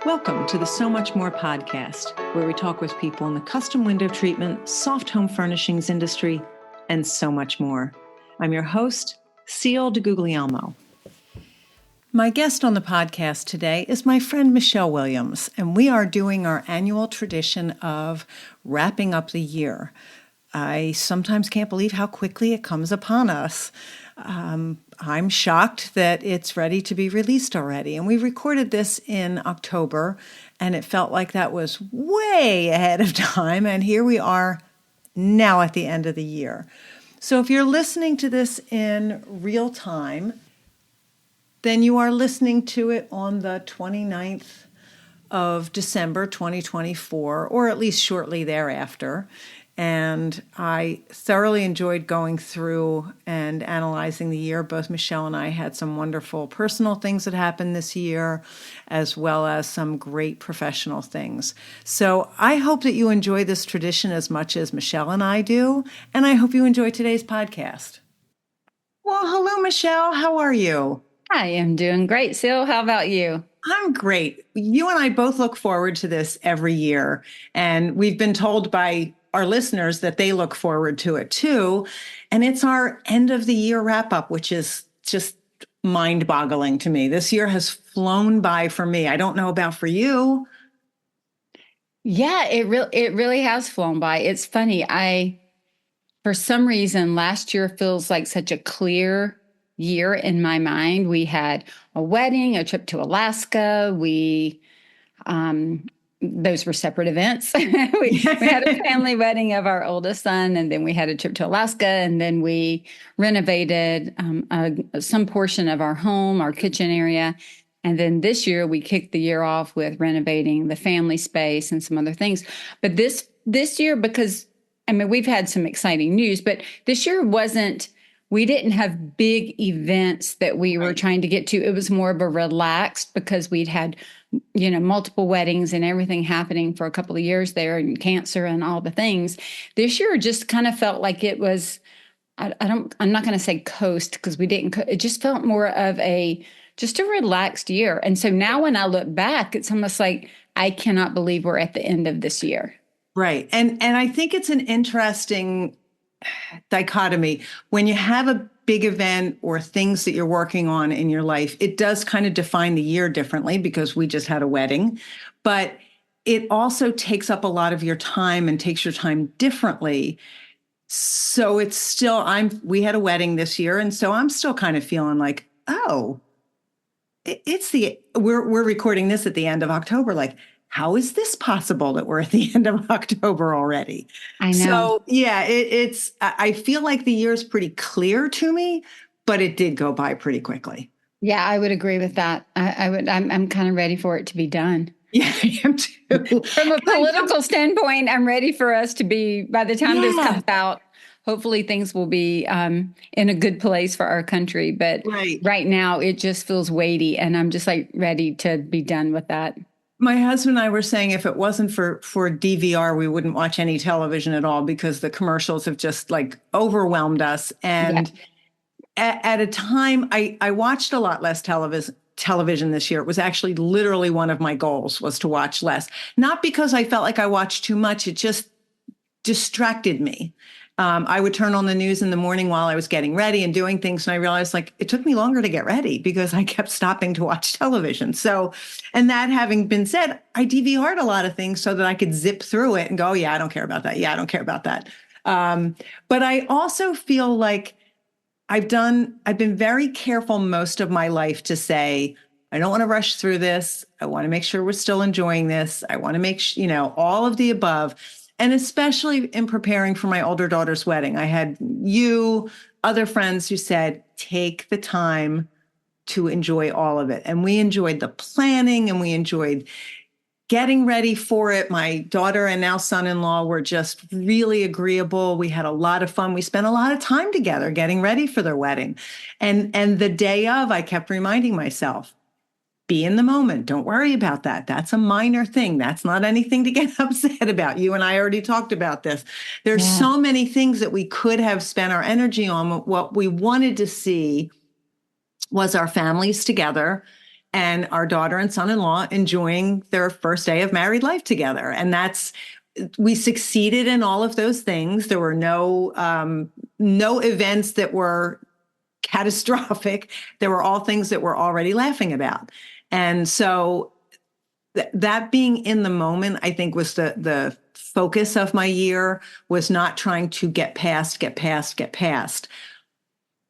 Welcome to the So Much More podcast, where we talk with people in the custom window treatment, soft home furnishings industry, and so much more. I'm your host, Ciel de Guglielmo. My guest on the podcast today is my friend Michele Williams, and we are doing our annual tradition of wrapping up the year. I sometimes can't believe how quickly it comes upon us. I'm shocked that it's ready to be released already. And we recorded this in October, and it felt like that was way ahead of time. And here we are now at the end of the year. So if you're listening to this in real time, then you are listening to it on the 29th of December, 2024, or at least shortly thereafter. And I thoroughly enjoyed going through and analyzing the year. Both Michele and I had some wonderful personal things that happened this year, as well as some great professional things. So I hope that you enjoy this tradition as much as Michele and I do. And I hope you enjoy today's podcast. Well, hello, Michele. How are you? I am doing great, Ciel. How about you? I'm great. You and I both look forward to this every year. And we've been told by our listeners that they look forward to it too. And it's our end of the year wrap up, which is just mind boggling to me. This year has flown by for me. I don't know about for you. Yeah, it really has flown by. It's funny. For some reason, last year feels like such a clear year in my mind. We had a wedding, a trip to Alaska. Those were separate events. we had a family wedding of our oldest son, and then we had a trip to Alaska, and then we renovated some portion of our home, our kitchen area. And then this year we kicked the year off with renovating the family space and some other things. But this year, because we've had some exciting news, but this year we didn't have big events that we were trying to get to. It was more of a relaxed, because we'd had, multiple weddings and everything happening for a couple of years there, and cancer and all the things. This year just kind of felt like it was, I'm not going to say coast, because we didn't, it just felt more of just a relaxed year. And so now when I look back, it's almost like I cannot believe we're at the end of this year. Right. And I think it's an interesting dichotomy. When you have a big event or things that you're working on in your life, it does kind of define the year differently, because we just had a wedding, but it also takes up a lot of your time and takes your time differently. So it's still, we had a wedding this year. And so I'm still kind of feeling like, we're recording this at the end of October. Like, how is this possible that we're at the end of October already? I know. So yeah, I feel like the year is pretty clear to me, but it did go by pretty quickly. Yeah, I would agree with that. I'm kind of ready for it to be done. Yeah, I am too. From a political standpoint, I'm ready for us to be, by the time this comes out, hopefully things will be in a good place for our country. But right now it just feels weighty, and I'm just like ready to be done with that. My husband and I were saying if it wasn't for DVR, we wouldn't watch any television at all, because the commercials have just like overwhelmed us. And at a time, I watched a lot less television this year. It was actually literally one of my goals, was to watch less. Not because I felt like I watched too much. It just distracted me. I would turn on the news in the morning while I was getting ready and doing things. And I realized like it took me longer to get ready because I kept stopping to watch television. So, and that having been said, I DVR'd a lot of things so that I could zip through it and go, yeah, I don't care about that. Yeah, I don't care about that. But I also feel like I've been very careful most of my life to say, I don't want to rush through this. I want to make sure we're still enjoying this. I want to make sure, all of the above. And especially in preparing for my older daughter's wedding, I had other friends who said, take the time to enjoy all of it. And we enjoyed the planning, and we enjoyed getting ready for it. My daughter and now son-in-law were just really agreeable. We had a lot of fun. We spent a lot of time together getting ready for their wedding. And the day of, I kept reminding myself, be in the moment. Don't worry about that. That's a minor thing. That's not anything to get upset about. You and I already talked about this. There's so many things that we could have spent our energy on. What we wanted to see was our families together and our daughter and son-in-law enjoying their first day of married life together. And we succeeded in all of those things. There were no events that were catastrophic. There were all things that we're already laughing about. And so that being in the moment, I think, was the focus of my year, was not trying to get past.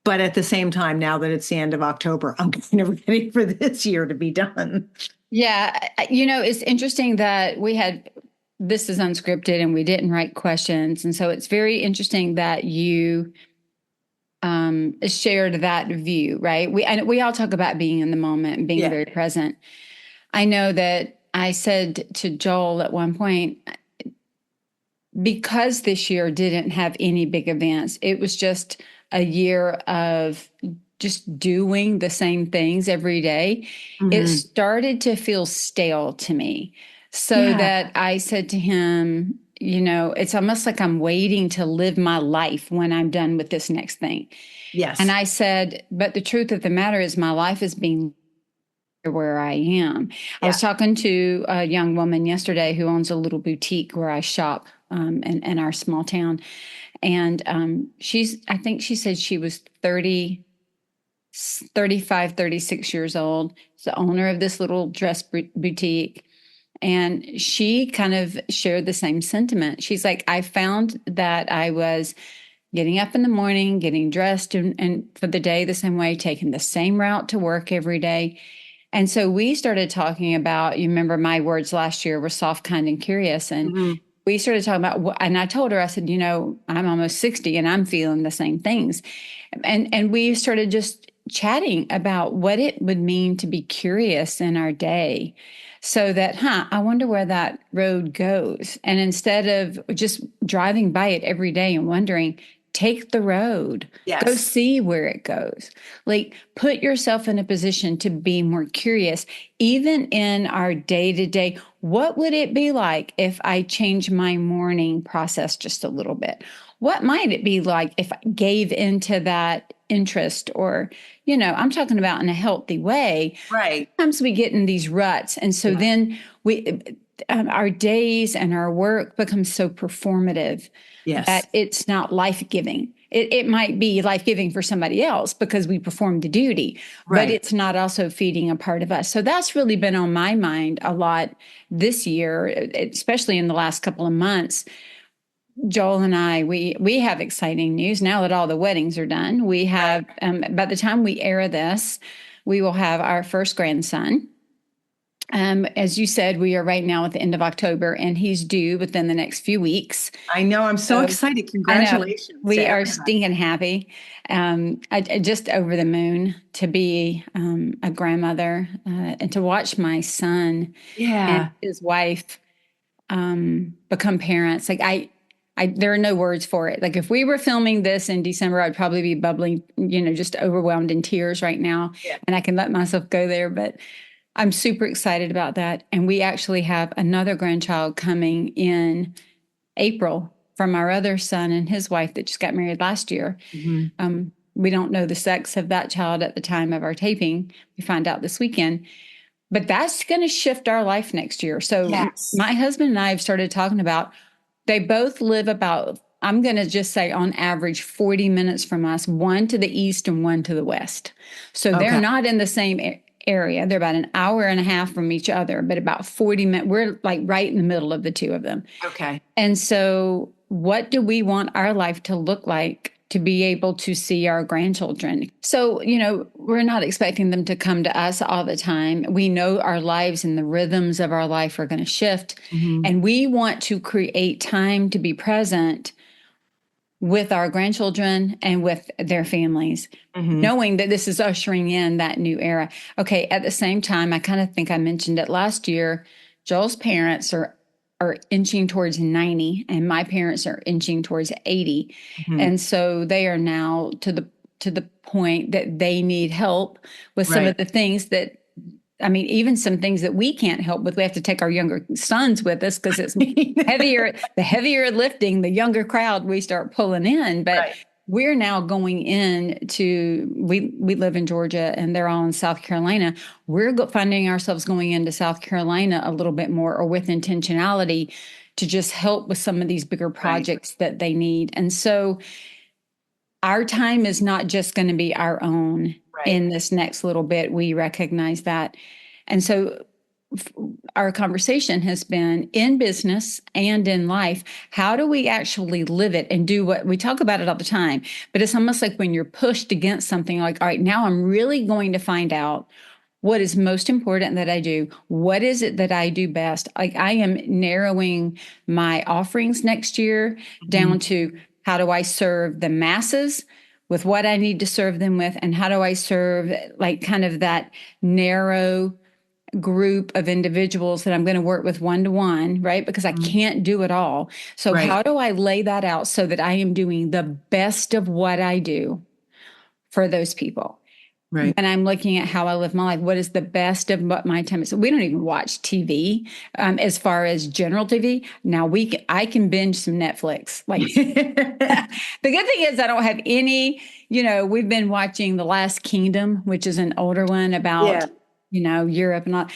But at the same time, now that it's the end of October, I'm kind of ready for this year to be done. Yeah. It's interesting that this is unscripted and we didn't write questions. And so it's very interesting that you shared that view, right? We all talk about being in the moment and being very present. I know that I said to Joel at one point, because this year didn't have any big events, it was just a year of just doing the same things every day. Mm-hmm. It started to feel stale to me. So that I said to him, it's almost like I'm waiting to live my life when I'm done with this next thing. Yes. And I said, but the truth of the matter is my life is being where I am. I was talking to a young woman yesterday who owns a little boutique where I shop in our small town. And I think she said she was 35, 36 years old. She's the owner of this little dress boutique. And she kind of shared the same sentiment. She's like, I found that I was getting up in the morning, getting dressed and for the day the same way, taking the same route to work every day. And so we started talking about, you remember my words last year were soft, kind, and curious. And we started talking about, and I told her, I said, I'm almost 60 and I'm feeling the same things. And we started just chatting about what it would mean to be curious in our day. So that, I wonder where that road goes. And instead of just driving by it every day and wondering, take the road, go see where it goes. Like, put yourself in a position to be more curious, even in our day-to-day. What would it be like if I change my morning process just a little bit? What might it be like if I gave into that interest, or, I'm talking about in a healthy way. Right. Sometimes we get in these ruts. And so then our days and our work becomes so performative that it's not life-giving. It might be life-giving for somebody else because we perform the duty, but it's not also feeding a part of us. So that's really been on my mind a lot this year, especially in the last couple of months. Joel and I, we have exciting news now that all the weddings are done. We have, by the time we air this, we will have our first grandson. As you said, we are right now at the end of October, and he's due within the next few weeks. I know. I'm so excited. Congratulations. We are stinking happy. I just over the moon to be a grandmother and to watch my son and his wife become parents. Like there are no words for it. Like, if we were filming this in December, I'd probably be bubbling, just overwhelmed in tears right now. Yeah. And I can let myself go there, but I'm super excited about that. And we actually have another grandchild coming in April from our other son and his wife that just got married last year. Mm-hmm. We don't know the sex of that child at the time of our taping. We find out this weekend. But that's going to shift our life next year. So my husband and I have started talking about, they both live about, I'm going to just say on average, 40 minutes from us, one to the east and one to the west. So they're not in the same area. They're about an hour and a half from each other, but about 40 minutes. We're like right in the middle of the two of them. Okay. And so what do we want our life to look like to be able to see our grandchildren? So, we're not expecting them to come to us all the time. We know our lives and the rhythms of our life are going to shift. Mm-hmm. And we want to create time to be present with our grandchildren and with their families, knowing that this is ushering in that new era. Okay, at the same time, I kind of think I mentioned it last year, Joel's parents are inching towards 90 and my parents are inching towards 80. Mm-hmm. And so they are now to the point that they need help with some of the things that, even some things that we can't help with. We have to take our younger sons with us because it's heavier. The heavier lifting, the younger crowd we start pulling in. But we're now going we live in Georgia and they're all in South Carolina. We're finding ourselves going into South Carolina a little bit more, or with intentionality, to just help with some of these bigger projects that they need. And so our time is not just going to be our own in this next little bit. We recognize that. And so our conversation has been, in business and in life, how do we actually live it and do what we talk about it all the time? But it's almost like when you're pushed against something, like, all right, now I'm really going to find out what is most important that I do. What is it that I do best? Like, I am narrowing my offerings next year down to, how do I serve the masses with what I need to serve them with? And how do I serve like kind of that narrow group of individuals that I'm going to work with one-to-one, right? Because I can't do it all. So how do I lay that out so that I am doing the best of what I do for those people? Right. And I'm looking at how I live my life. What is the best of what my time is? So we don't even watch TV as far as general TV. Now I can binge some Netflix. Like the good thing is I don't have any, we've been watching The Last Kingdom, which is an older one about, Europe and all.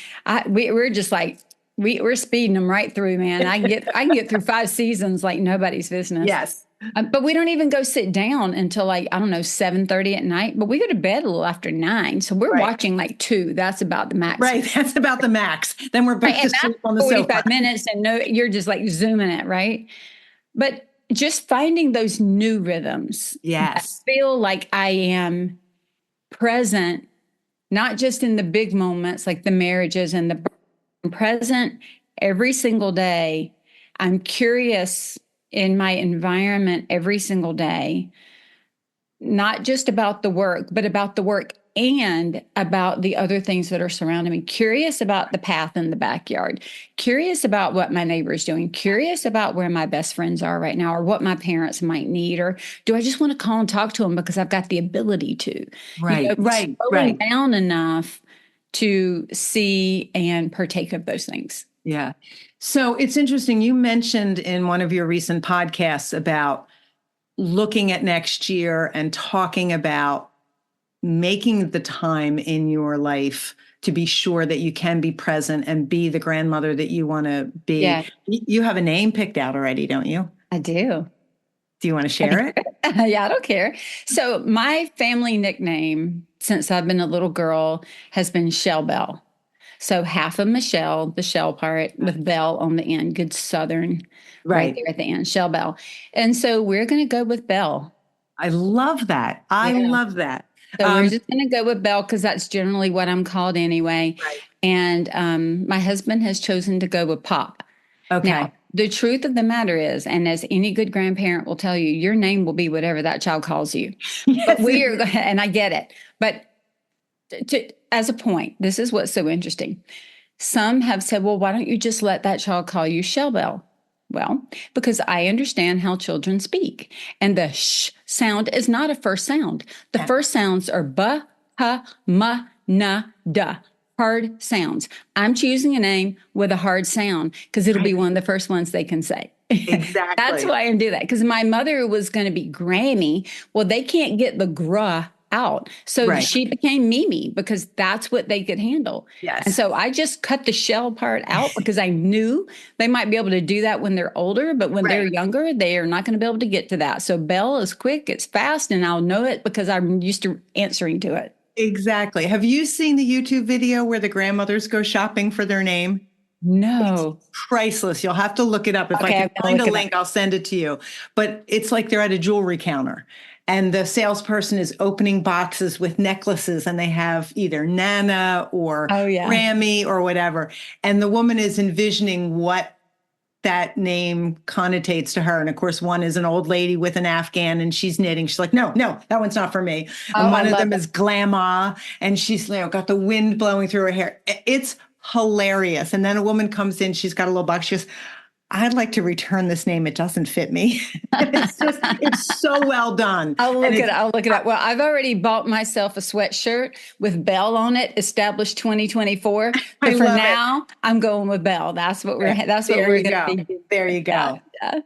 We're just like, we're speeding them right through, man. I can get through 5 seasons like nobody's business. Yes. But we don't even go sit down until 7:30 at night. But we go to bed a little after 9. So we're watching 2. That's about the max. Right. That's about the max. Then we're back to sleep on the 45 sofa. minutes and you're just zooming it, right? But just finding those new rhythms. Yes. I feel like I am present, not just in the big moments like the marriages and I'm present every single day. I'm curious in my environment every single day, not just about the work, but about the work and about the other things that are surrounding me. Curious about the path in the backyard, curious about what my neighbor's doing, curious about where my best friends are right now, or what my parents might need, or do I just want to call and talk to them because I've got the ability to? Right, slowing down enough to see and partake of those things. Yeah. So it's interesting. You mentioned in one of your recent podcasts about looking at next year and talking about making the time in your life to be sure that you can be present and be the grandmother that you want to be. Yeah. You have a name picked out already, don't you? I do. Do you want to share it? Yeah, I don't care. So my family nickname since I've been a little girl has been Shell Bell. So half of Michele, the shell part, with Bell on the end, good Southern, right there at the end, Shell Bell. And so we're going to go with Bell. I love that. I love that. So we're just going to go with Bell because that's generally what I'm called anyway. Right. And my husband has chosen to go with Pop. Okay. Now, the truth of the matter is, and as any good grandparent will tell you, your name will be whatever that child calls you. Yes. But we are, and I get it. But as a point, this is what's so interesting. Some have said, well, why don't you just let that child call you Shell Bell? Well, because I understand how children speak. And the sh sound is not a first sound. The first sounds are ba, ha, ma, na, da. Hard sounds. I'm choosing a name with a hard sound because it'll be one of the first ones they can say. Exactly. That's why I do that. Because my mother was going to be Grammy. Well, they can't get the gra out. So she became Mimi because that's what they could handle. Yes. And so I just cut the shell part out because I knew they might be able to do that when they're older, but when they're younger, they are not going to be able to get to that. So Bell is quick, it's fast, and I'll know it because I'm used to answering to it. Exactly. Have you seen the YouTube video where the grandmothers go shopping for their name? No. It's priceless. You'll have to look it up. If I can find a link, I'll send it to you. But it's like they're at a jewelry counter and the salesperson is opening boxes with necklaces and they have either Nana or Grammy or whatever. And the woman is envisioning what that name connotates to her. And of course, one is an old lady with an Afghan and she's knitting. She's like, no, that one's not for me. And one of them is Glama and she's got the wind blowing through her hair. It's hilarious. And then a woman comes in, she's got a little box. She goes, I'd like to return this name. It doesn't fit me. It's so well done. I'll look it up. Well, I've already bought myself a sweatshirt with Bell on it, established 2024. But for now, I'm going with Bell. That's what we're going to be. There you go. Yeah.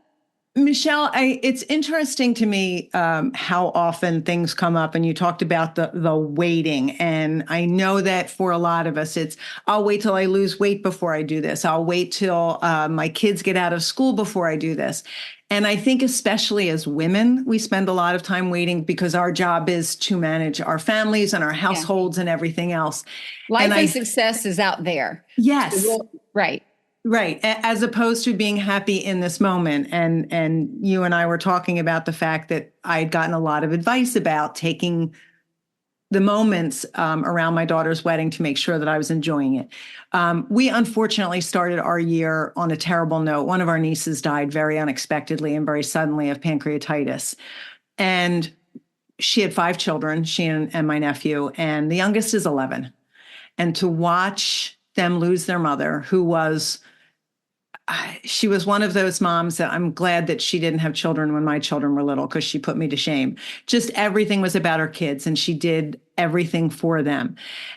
Michelle, it's interesting to me how often things come up, and you talked about the waiting. And I know that for a lot of us, it's I'll wait till I lose weight before I do this. I'll wait till my kids get out of school before I do this. And I think especially as women, we spend a lot of time waiting because our job is to manage our families and our Yeah. households and everything else. Life And and success is out there. So yes. right. Right, as opposed to being happy in this moment. And you and I were talking about the fact that I had gotten a lot of advice about taking the moments around my daughter's wedding to make sure that I was enjoying it. We unfortunately started our year on a terrible note. One of our nieces died very unexpectedly and very suddenly of pancreatitis. And she had 5 children, she and my nephew, and the youngest is 11. And to watch them lose their mother, who was she was one of those moms that I'm glad that she didn't have children when my children were little because she put me to shame. Just everything was about her kids and she did everything for them.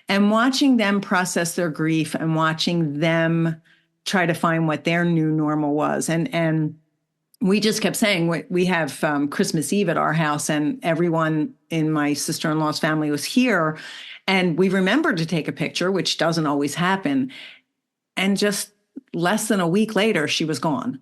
And watching them process their grief and watching them try to find what their new normal was. And we just kept saying we have Christmas Eve at our house and everyone in my sister-in-law's family was here. And we remembered to take a picture, which doesn't always happen. And just less than a week later, she was gone.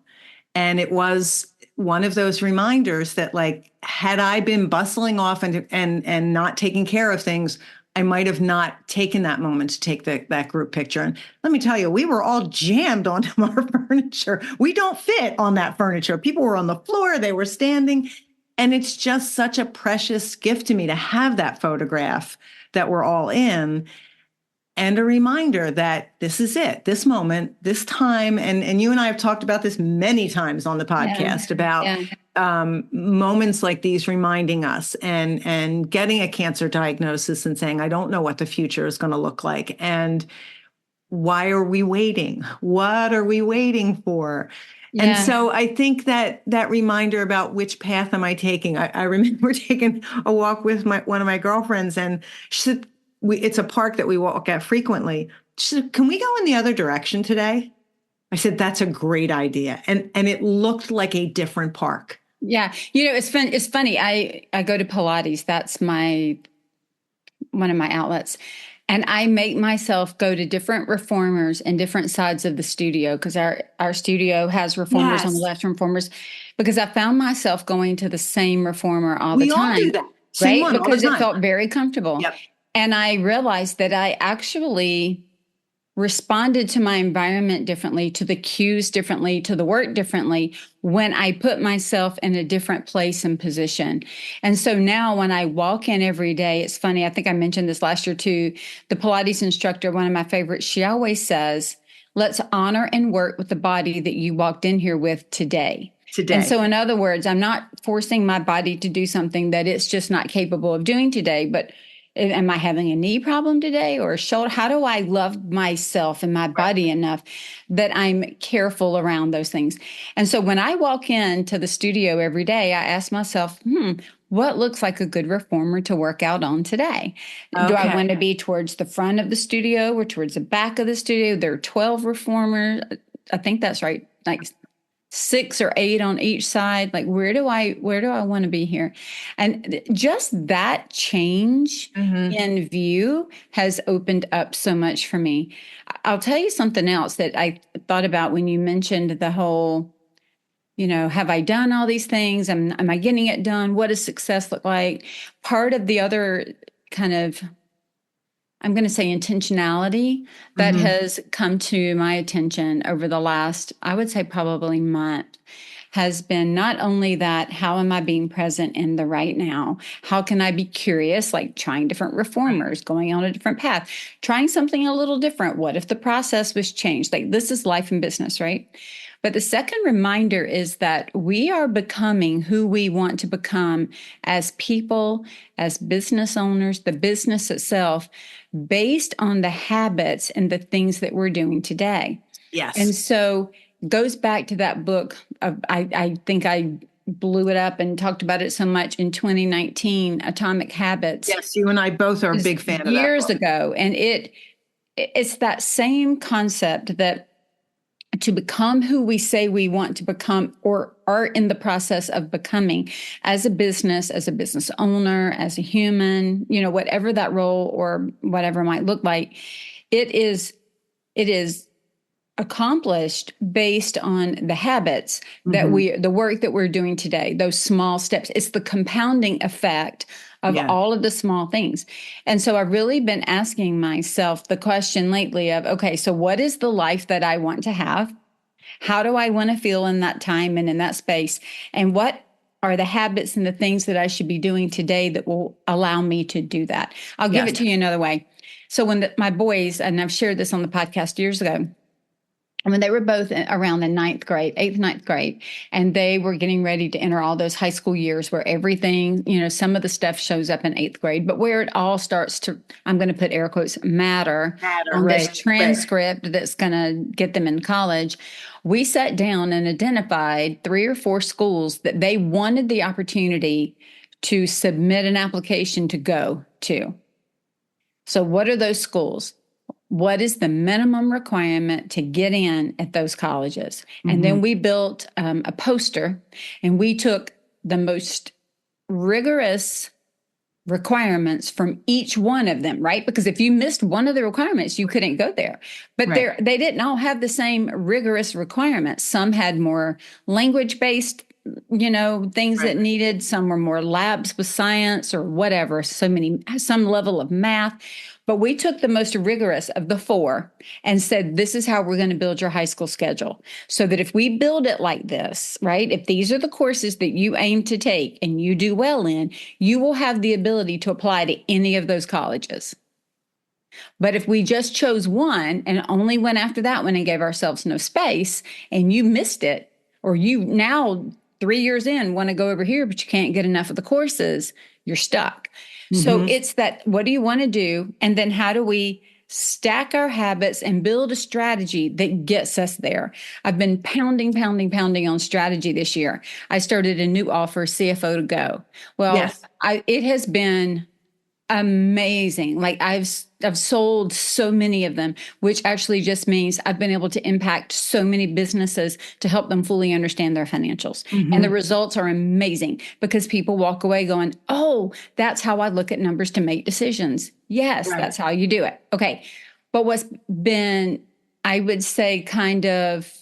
And it was one of those reminders that, like, had I been bustling off and not taking care of things, I might have not taken that moment to take that group picture. And let me tell you, we were all jammed onto our furniture. We don't fit on that furniture. People were on the floor, they were standing. And it's just such a precious gift to me to have that photograph that we're all in. And a reminder that this is it, this moment, this time. And you and I have talked about this many times on the podcast about moments like these reminding us and getting a cancer diagnosis and saying, I don't know what the future is going to look like. And why are we waiting? What are we waiting for? Yeah. And so I think that reminder about which path am I taking? I remember taking a walk with one of my girlfriends, and she said, it's a park that we walk at frequently. She said, can we go in the other direction today? I said, that's a great idea. And it looked like a different park. Yeah. It's fun. It's funny. I go to Pilates. That's one of my outlets. And I make myself go to different reformers and different sides of the studio because our studio has reformers on the left, reformers, because I found myself going to the same reformer all the time. We all do that. Same one because it felt very comfortable. Yep. And I realized that I actually responded to my environment differently, to the cues differently, to the work differently when I put myself in a different place and position. And so now when I walk in every day, it's funny, I think I mentioned this last year too, the Pilates instructor, one of my favorites, she always says, let's honor and work with the body that you walked in here with today. And so in other words, I'm not forcing my body to do something that it's just not capable of doing today, but am I having a knee problem today or a shoulder? How do I love myself and my body enough that I'm careful around those things? And so when I walk into the studio every day, I ask myself, what looks like a good reformer to work out on today? Okay. Do I want to be towards the front of the studio or towards the back of the studio? There are 12 reformers. I think that's right. Like 6 or 8 on each side. Like, where do I want to be here? And just that change in view has opened up so much for me. I'll tell you something else that I thought about when you mentioned the whole, have I done all these things? Am I getting it done? What does success look like? Part of the other kind of, I'm going to say, intentionality that has come to my attention over the last, I would say probably month, has been not only that, how am I being present in the right now? How can I be curious, like trying different reformers, going on a different path, trying something a little different? What if the process was changed? Like, this is life and business, right? But the second reminder is that we are becoming who we want to become as people, as business owners, the business itself, based on the habits and the things that we're doing today. Yes. And so it goes back to that book. I think I blew it up and talked about it so much in 2019, Atomic Habits. Yes, you and I both are a big fan of that years ago. And it's that same concept that to become who we say we want to become or are in the process of becoming as a business owner, as a human, whatever that role or whatever might look like, it is accomplished based on the habits that the work that we're doing today, those small steps. It's the compounding effect of all of the small things. And so I've really been asking myself the question lately of, okay, so what is the life that I want to have? How do I want to feel in that time and in that space? And what are the habits and the things that I should be doing today that will allow me to do that? I'll give it to you another way. So when my boys, and I've shared this on the podcast years ago, when they were both around the 8th, 9th grade, and they were getting ready to enter all those high school years where everything, some of the stuff shows up in 8th grade, but where it all starts to, I'm going to put air quotes, matter on this transcript that's going to get them in college. We sat down and identified 3 or 4 schools that they wanted the opportunity to submit an application to go to. So what are those schools? What is the minimum requirement to get in at those colleges? And then we built a poster, and we took the most rigorous requirements from each one of them, right? Because if you missed one of the requirements, you couldn't go there. But they didn't all have the same rigorous requirements. Some had more language-based things that needed. Some were more labs with science or whatever, some level of math. But we took the most rigorous of the 4 and said, this is how we're going to build your high school schedule. So that if we build it like this, right, if these are the courses that you aim to take and you do well in, you will have the ability to apply to any of those colleges. But if we just chose one and only went after that one and gave ourselves no space, and you missed it, or you now 3 years in want to go over here, but you can't get enough of the courses, you're stuck. So it's that, what do you want to do? And then how do we stack our habits and build a strategy that gets us there? I've been pounding on strategy this year. I started a new offer, CFO to Go. Well, it has been amazing. Like I've sold so many of them, which actually just means I've been able to impact so many businesses to help them fully understand their financials. And the results are amazing because people walk away going, oh, that's how I look at numbers to make decisions. Yes, that's how you do it. Okay. But what's been, I would say, kind of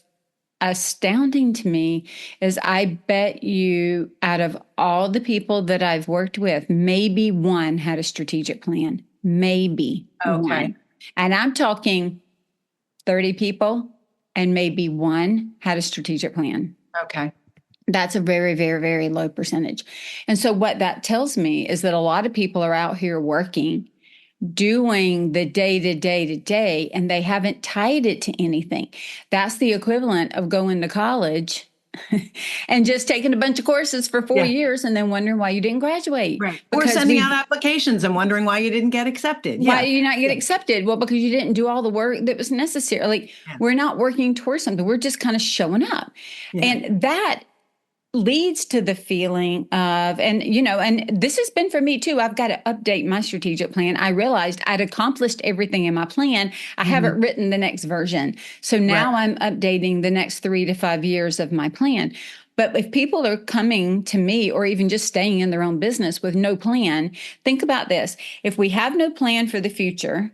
astounding to me is I bet you out of all the people that I've worked with, maybe one had a strategic plan. Maybe one. And I'm talking 30 people and maybe one had a strategic plan. Okay. That's a very, very, very low percentage. And so what that tells me is that a lot of people are out here working, doing the day to day, and they haven't tied it to anything. That's the equivalent of going to college and just taking a bunch of courses for 4 years and then wondering why you didn't graduate. Right. Or sending out applications and wondering why you didn't get accepted. Why you not get accepted? Well, because you didn't do all the work that was necessary. Like we're not working towards something. We're just kind of showing up. And that leads to the feeling of, and this has been for me too. I've got to update my strategic plan. I realized I'd accomplished everything in my plan. I haven't written the next version. So now I'm updating the next 3 to 5 years of my plan. But if people are coming to me or even just staying in their own business with no plan, think about this. If we have no plan for the future,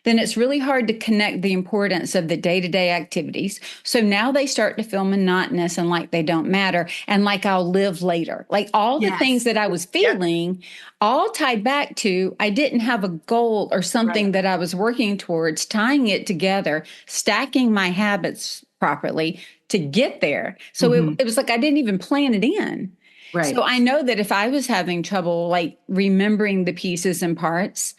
then it's really hard to connect the importance of the day-to-day activities. So now they start to feel monotonous and like they don't matter and like I'll live later. Like all the things that I was feeling all tied back to I didn't have a goal or something that I was working towards, tying it together, stacking my habits properly to get there. So it was like I didn't even plan it in. Right. So I know that if I was having trouble like remembering the pieces and parts,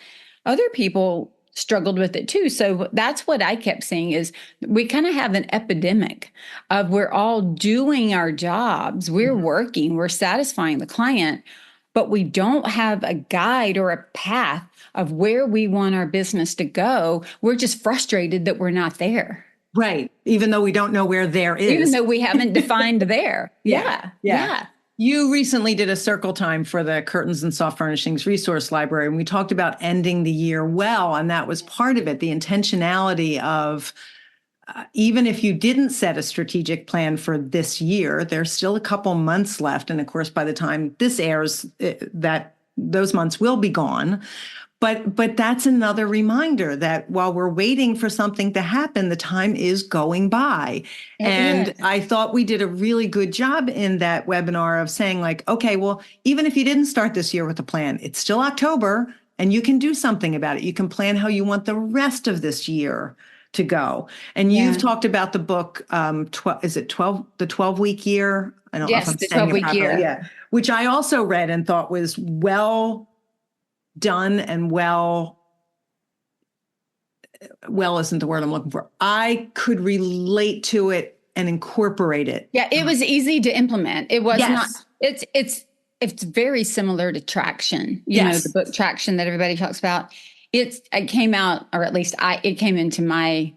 other people struggled with it too. So that's what I kept seeing is we kind of have an epidemic of we're all doing our jobs. We're working, we're satisfying the client, but we don't have a guide or a path of where we want our business to go. We're just frustrated that we're not there. Right. Even though we don't know where there is. Even though we haven't defined there. Yeah. You recently did a circle time for the Curtains and Soft Furnishings Resource Library, and we talked about ending the year well, and that was part of it, the intentionality of even if you didn't set a strategic plan for this year, there's still a couple months left. And of course, by the time this airs, that those months will be gone. But that's another reminder that while we're waiting for something to happen, the time is going by. And I thought we did a really good job in that webinar of saying like, okay, well, even if you didn't start this year with a plan, it's still October and you can do something about it. You can plan how you want the rest of this year to go. And you've talked about the book, is it 12, the 12-week year? I don't know if I'm the saying 12-week year. Yeah, which I also read and thought was well done and well isn't the word I'm looking for. I could relate to it and incorporate it. Yeah, it was easy to implement. It was not, it's very similar to Traction, you know, the book Traction that everybody talks about. It came out, or at least it came into my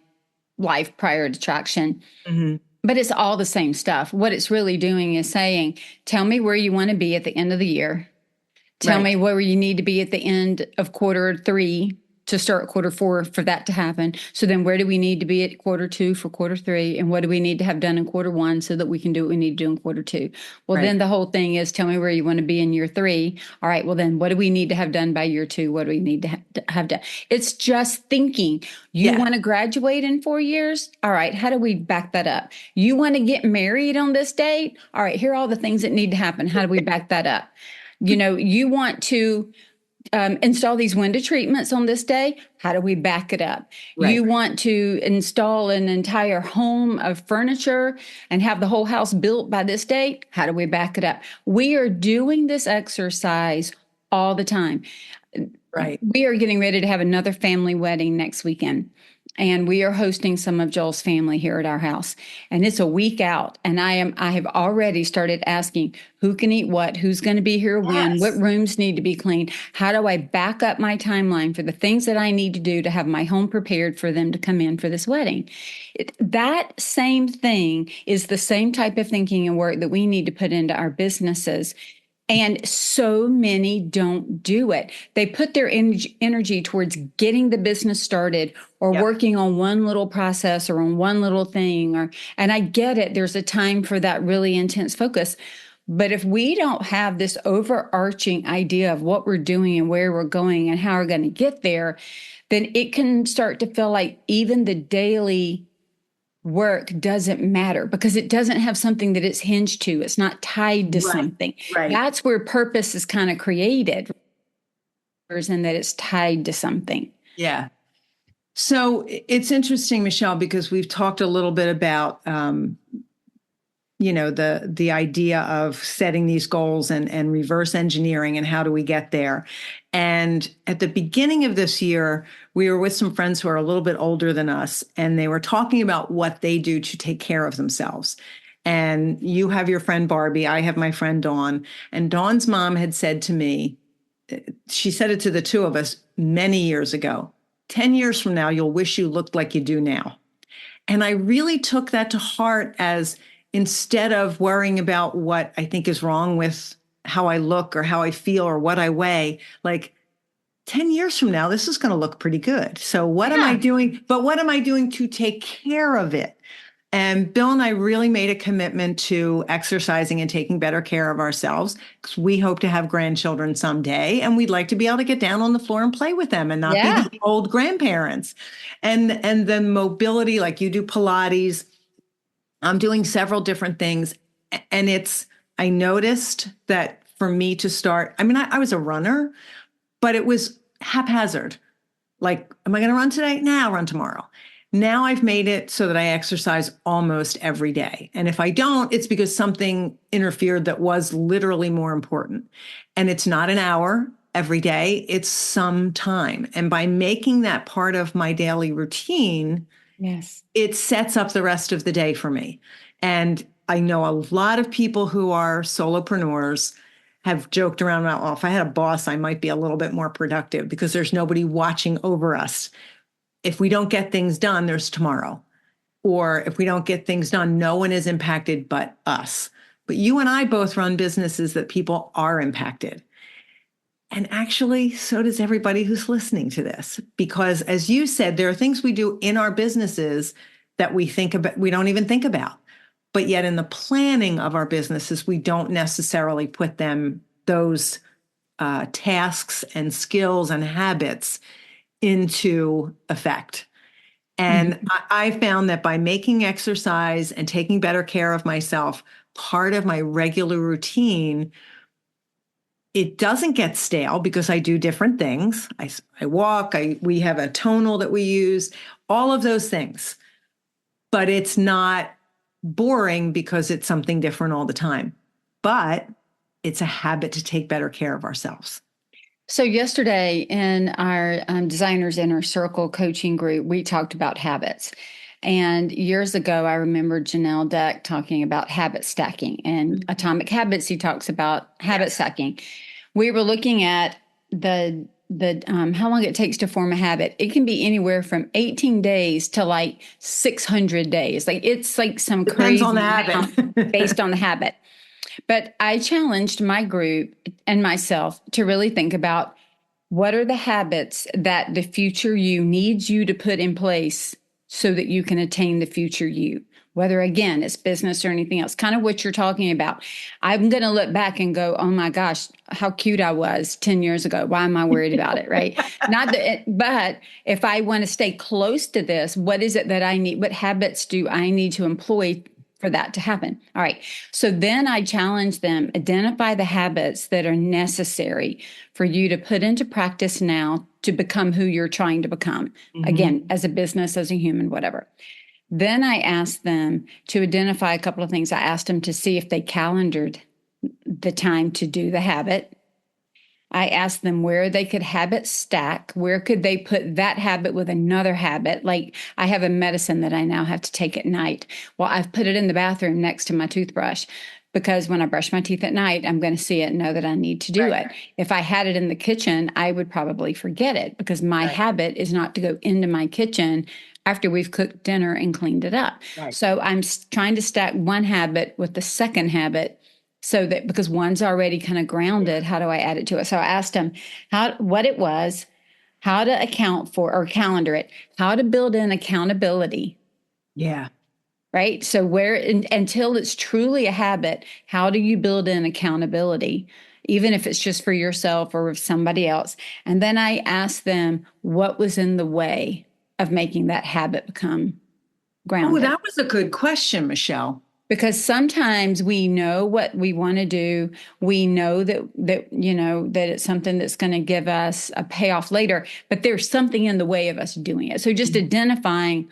life prior to Traction. Mm-hmm. But it's all the same stuff. What it's really doing is saying, tell me where you want to be at the end of the year. Tell me where you need to be at the end of quarter 3 to start quarter 4 for that to happen. So then where do we need to be at quarter 2 for quarter 3? And what do we need to have done in quarter 1 so that we can do what we need to do in quarter 2? Well, then the whole thing is tell me where you want to be in year 3. All right, well then what do we need to have done by year 2? What do we need to have done? It's just thinking. You want to graduate in 4 years? All right, how do we back that up? You want to get married on this date? All right, here are all the things that need to happen. How do we back that up? You know, you want to install these window treatments on this day. How do we back it up? You want to install an entire home of furniture and have the whole house built by this date. How do we back it up? We are doing this exercise all the time. Right. We are getting ready to have another family wedding next weekend. And we are hosting some of Joel's family here at our house. And it's a week out. And I have already started asking who can eat what, who's going to be here when, what rooms need to be cleaned. How do I back up my timeline for the things that I need to do to have my home prepared for them to come in for this wedding? That same thing is the same type of thinking and work that we need to put into our businesses. And so many don't do it. They put their energy towards getting the business started or working on one little process or on one little thing. And I get it. There's a time for that really intense focus. But if we don't have this overarching idea of what we're doing and where we're going and how we're going to get there, then it can start to feel like even the daily work doesn't matter because it doesn't have something that it's hinged to. It's not tied to something. That's where purpose is kind of created, and that it's tied to something. Yeah. So it's interesting, Michele, because we've talked a little bit about, you know, the idea of setting these goals and reverse engineering and how do we get there. And at the beginning of this year, we were with some friends who are a little bit older than us, and they were talking about what they do to take care of themselves. And you have your friend Barbie, I have my friend Dawn. And Dawn's mom had said to me, she said it to the two of us many years ago, 10 years from now, you'll wish you looked like you do now. And I really took that to heart as instead of worrying about what I think is wrong with how I look or how I feel or what I weigh, like 10 years from now, this is going to look pretty good. So what am I doing? But what am I doing to take care of it? And Bill and I really made a commitment to exercising and taking better care of ourselves because we hope to have grandchildren someday. And we'd like to be able to get down on the floor and play with them and not be the old grandparents. And the mobility, like you do Pilates, I'm doing several different things. And I noticed that for me to start, I mean, I was a runner, but it was haphazard. Like, am I going to run today? Now run tomorrow. Now I've made it so that I exercise almost every day. And if I don't, it's because something interfered that was literally more important. And it's not an hour every day, it's some time. And by making that part of my daily routine, it sets up the rest of the day for me. And I know a lot of people who are solopreneurs have joked around about, well, if I had a boss, I might be a little bit more productive because there's nobody watching over us. If we don't get things done, there's tomorrow. Or if we don't get things done, no one is impacted but us. But you and I both run businesses that people are impacted. And actually, so does everybody who's listening to this. Because as you said, there are things we do in our businesses that we think about, we don't even think about. But yet in the planning of our businesses, we don't necessarily put those tasks and skills and habits into effect. And I found that by making exercise and taking better care of myself part of my regular routine, it doesn't get stale because I do different things. I walk, we have a tonal that we use, all of those things. But it's not boring because it's something different all the time. But it's a habit to take better care of ourselves. So yesterday in our Designers Inner Circle coaching group, we talked about habits. And years ago, I remember Janelle Deck talking about habit stacking, and Atomic Habits, he talks about habit stacking. We were looking at the how long it takes to form a habit. It can be anywhere from 18 days to like 600 days. Like it's like some Depends crazy on the habit. based on the habit. But I challenged my group and myself to really think about what are the habits that the future you needs you to put in place so that you can attain the future you, whether, again, it's business or anything else, kind of what you're talking about. I'm going to look back and go, oh my gosh, how cute I was 10 years ago. Why am I worried about it, right? But if I want to stay close to this, what is it that I need? What habits do I need to employ for that to happen? All right. So then I challenge them, identify the habits that are necessary for you to put into practice now to become who you're trying to become. Again, as a business, as a human, whatever. Then I asked them to identify a couple of things. I asked them to see if they calendared the time to do the habit. I asked them where they could habit stack. Where could they put that habit with another habit? Like I have a medicine that I now have to take at night. Well, I've put it in the bathroom next to my toothbrush because when I brush my teeth at night, I'm going to see it and know that I need to do it. If I had it in the kitchen, I would probably forget it because my habit is not to go into my kitchen after we've cooked dinner and cleaned it up. So I'm trying to stack one habit with the second habit so that because one's already kind of grounded, how do I add it to it? So I asked him what it was, how to account for or calendar it, how to build in accountability. Yeah. Right. So until it's truly a habit, how do you build in accountability, even if it's just for yourself or with somebody else? And then I asked them what was in the way of making that habit become grounded. Oh, that was a good question, Michele. Because sometimes we know what we want to do. We know that it's something that's going to give us a payoff later, but there's something in the way of us doing it. So just identifying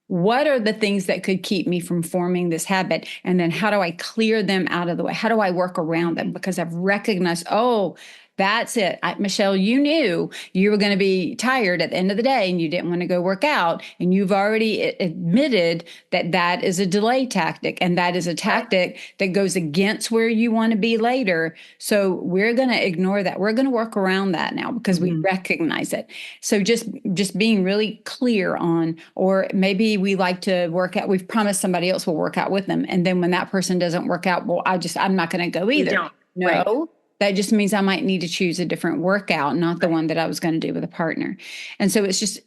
what are the things that could keep me from forming this habit, and then how do I clear them out of the way? How do I work around them? Because I've recognized, oh, that's it. Michele, you knew you were going to be tired at the end of the day and you didn't want to go work out. And you've already admitted that that is a delay tactic. And that is a tactic that goes against where you want to be later. So we're going to ignore that. We're going to work around that now because we recognize it. So just being really clear on, or maybe we like to work out. We've promised somebody else will work out with them. And then when that person doesn't work out, well, I'm not going to go either. No. Right. That just means I might need to choose a different workout, not the one that I was going to do with a partner. And so it's just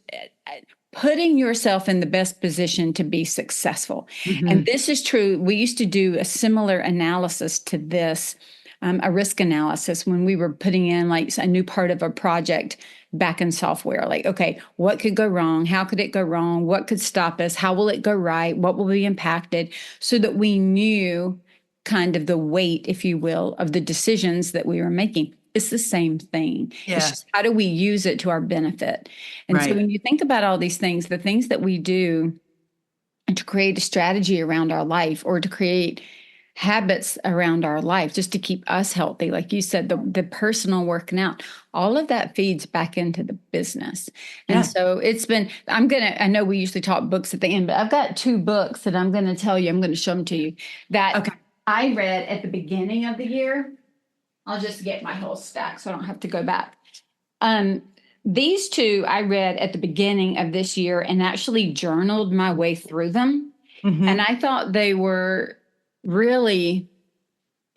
putting yourself in the best position to be successful. And this is true. We used to do a similar analysis to this, a risk analysis when we were putting in like a new part of a project back in software. Like, okay, what could go wrong? How could it go wrong? What could stop us? How will it go right? What will be impacted? So that we knew kind of the weight, if you will, of the decisions that we were making. It's the same thing. Yeah. It's just how do we use it to our benefit? And so when you think about all these things, the things that we do to create a strategy around our life or to create habits around our life, just to keep us healthy, like you said, the personal working out, all of that feeds back into the business. And so it's been, I know we usually talk books at the end, but I've got 2 books that I'm going to tell you, I'm going to show them to you that I read at the beginning of the year. I'll just get my whole stack so I don't have to go back. These 2 I read at the beginning of this year and actually journaled my way through them. And I thought they were really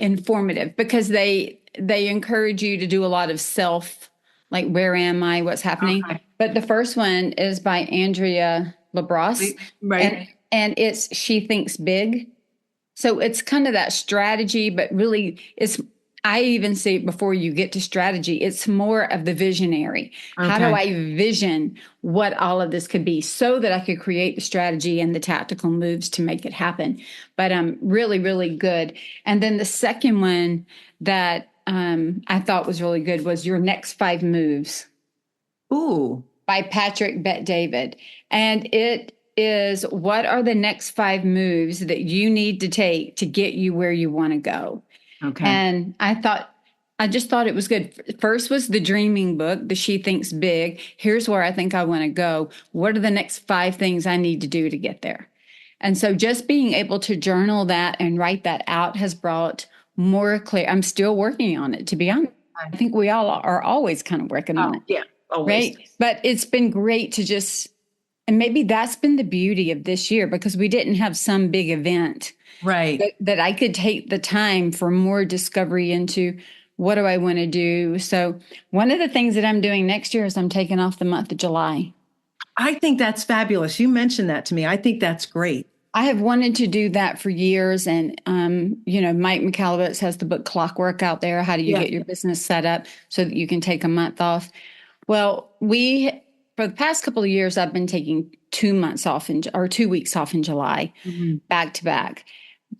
informative because they encourage you to do a lot of self, like where am I, what's happening. But the first one is by Andrea Liebross. Right. and it's She Thinks Big. So it's kind of that strategy, but really I even see before you get to strategy, it's more of the visionary. Okay. How do I vision what all of this could be so that I could create the strategy and the tactical moves to make it happen? But really, really good. And then the second one that I thought was really good was Your Next 5 Moves. Ooh. By Patick Bet-David. And it is, what are the next 5 moves that you need to take to get you where you want to go? Okay. And I just thought it was good. First was the dreaming book, the She Thinks Big. Here's where I think I want to go. What are the next 5 things I need to do to get there? And so just being able to journal that and write that out has brought more clear. I'm still working on it, to be honest. I think we all are always kind of working on it. Yeah, always. Right. But it's been great to just, and maybe that's been the beauty of this year, because we didn't have some big event. Right. That I could take the time for more discovery into what do I want to do. So one of the things that I'm doing next year is I'm taking off the month of July. I think that's fabulous. You mentioned that to me. I think that's great. I have wanted to do that for years. And, Mike McAllivis has the book Clockwork out there. How do you get your business set up so that you can take a month off? Well, for the past couple of years, I've been taking 2 months off or 2 weeks off in July, back to back.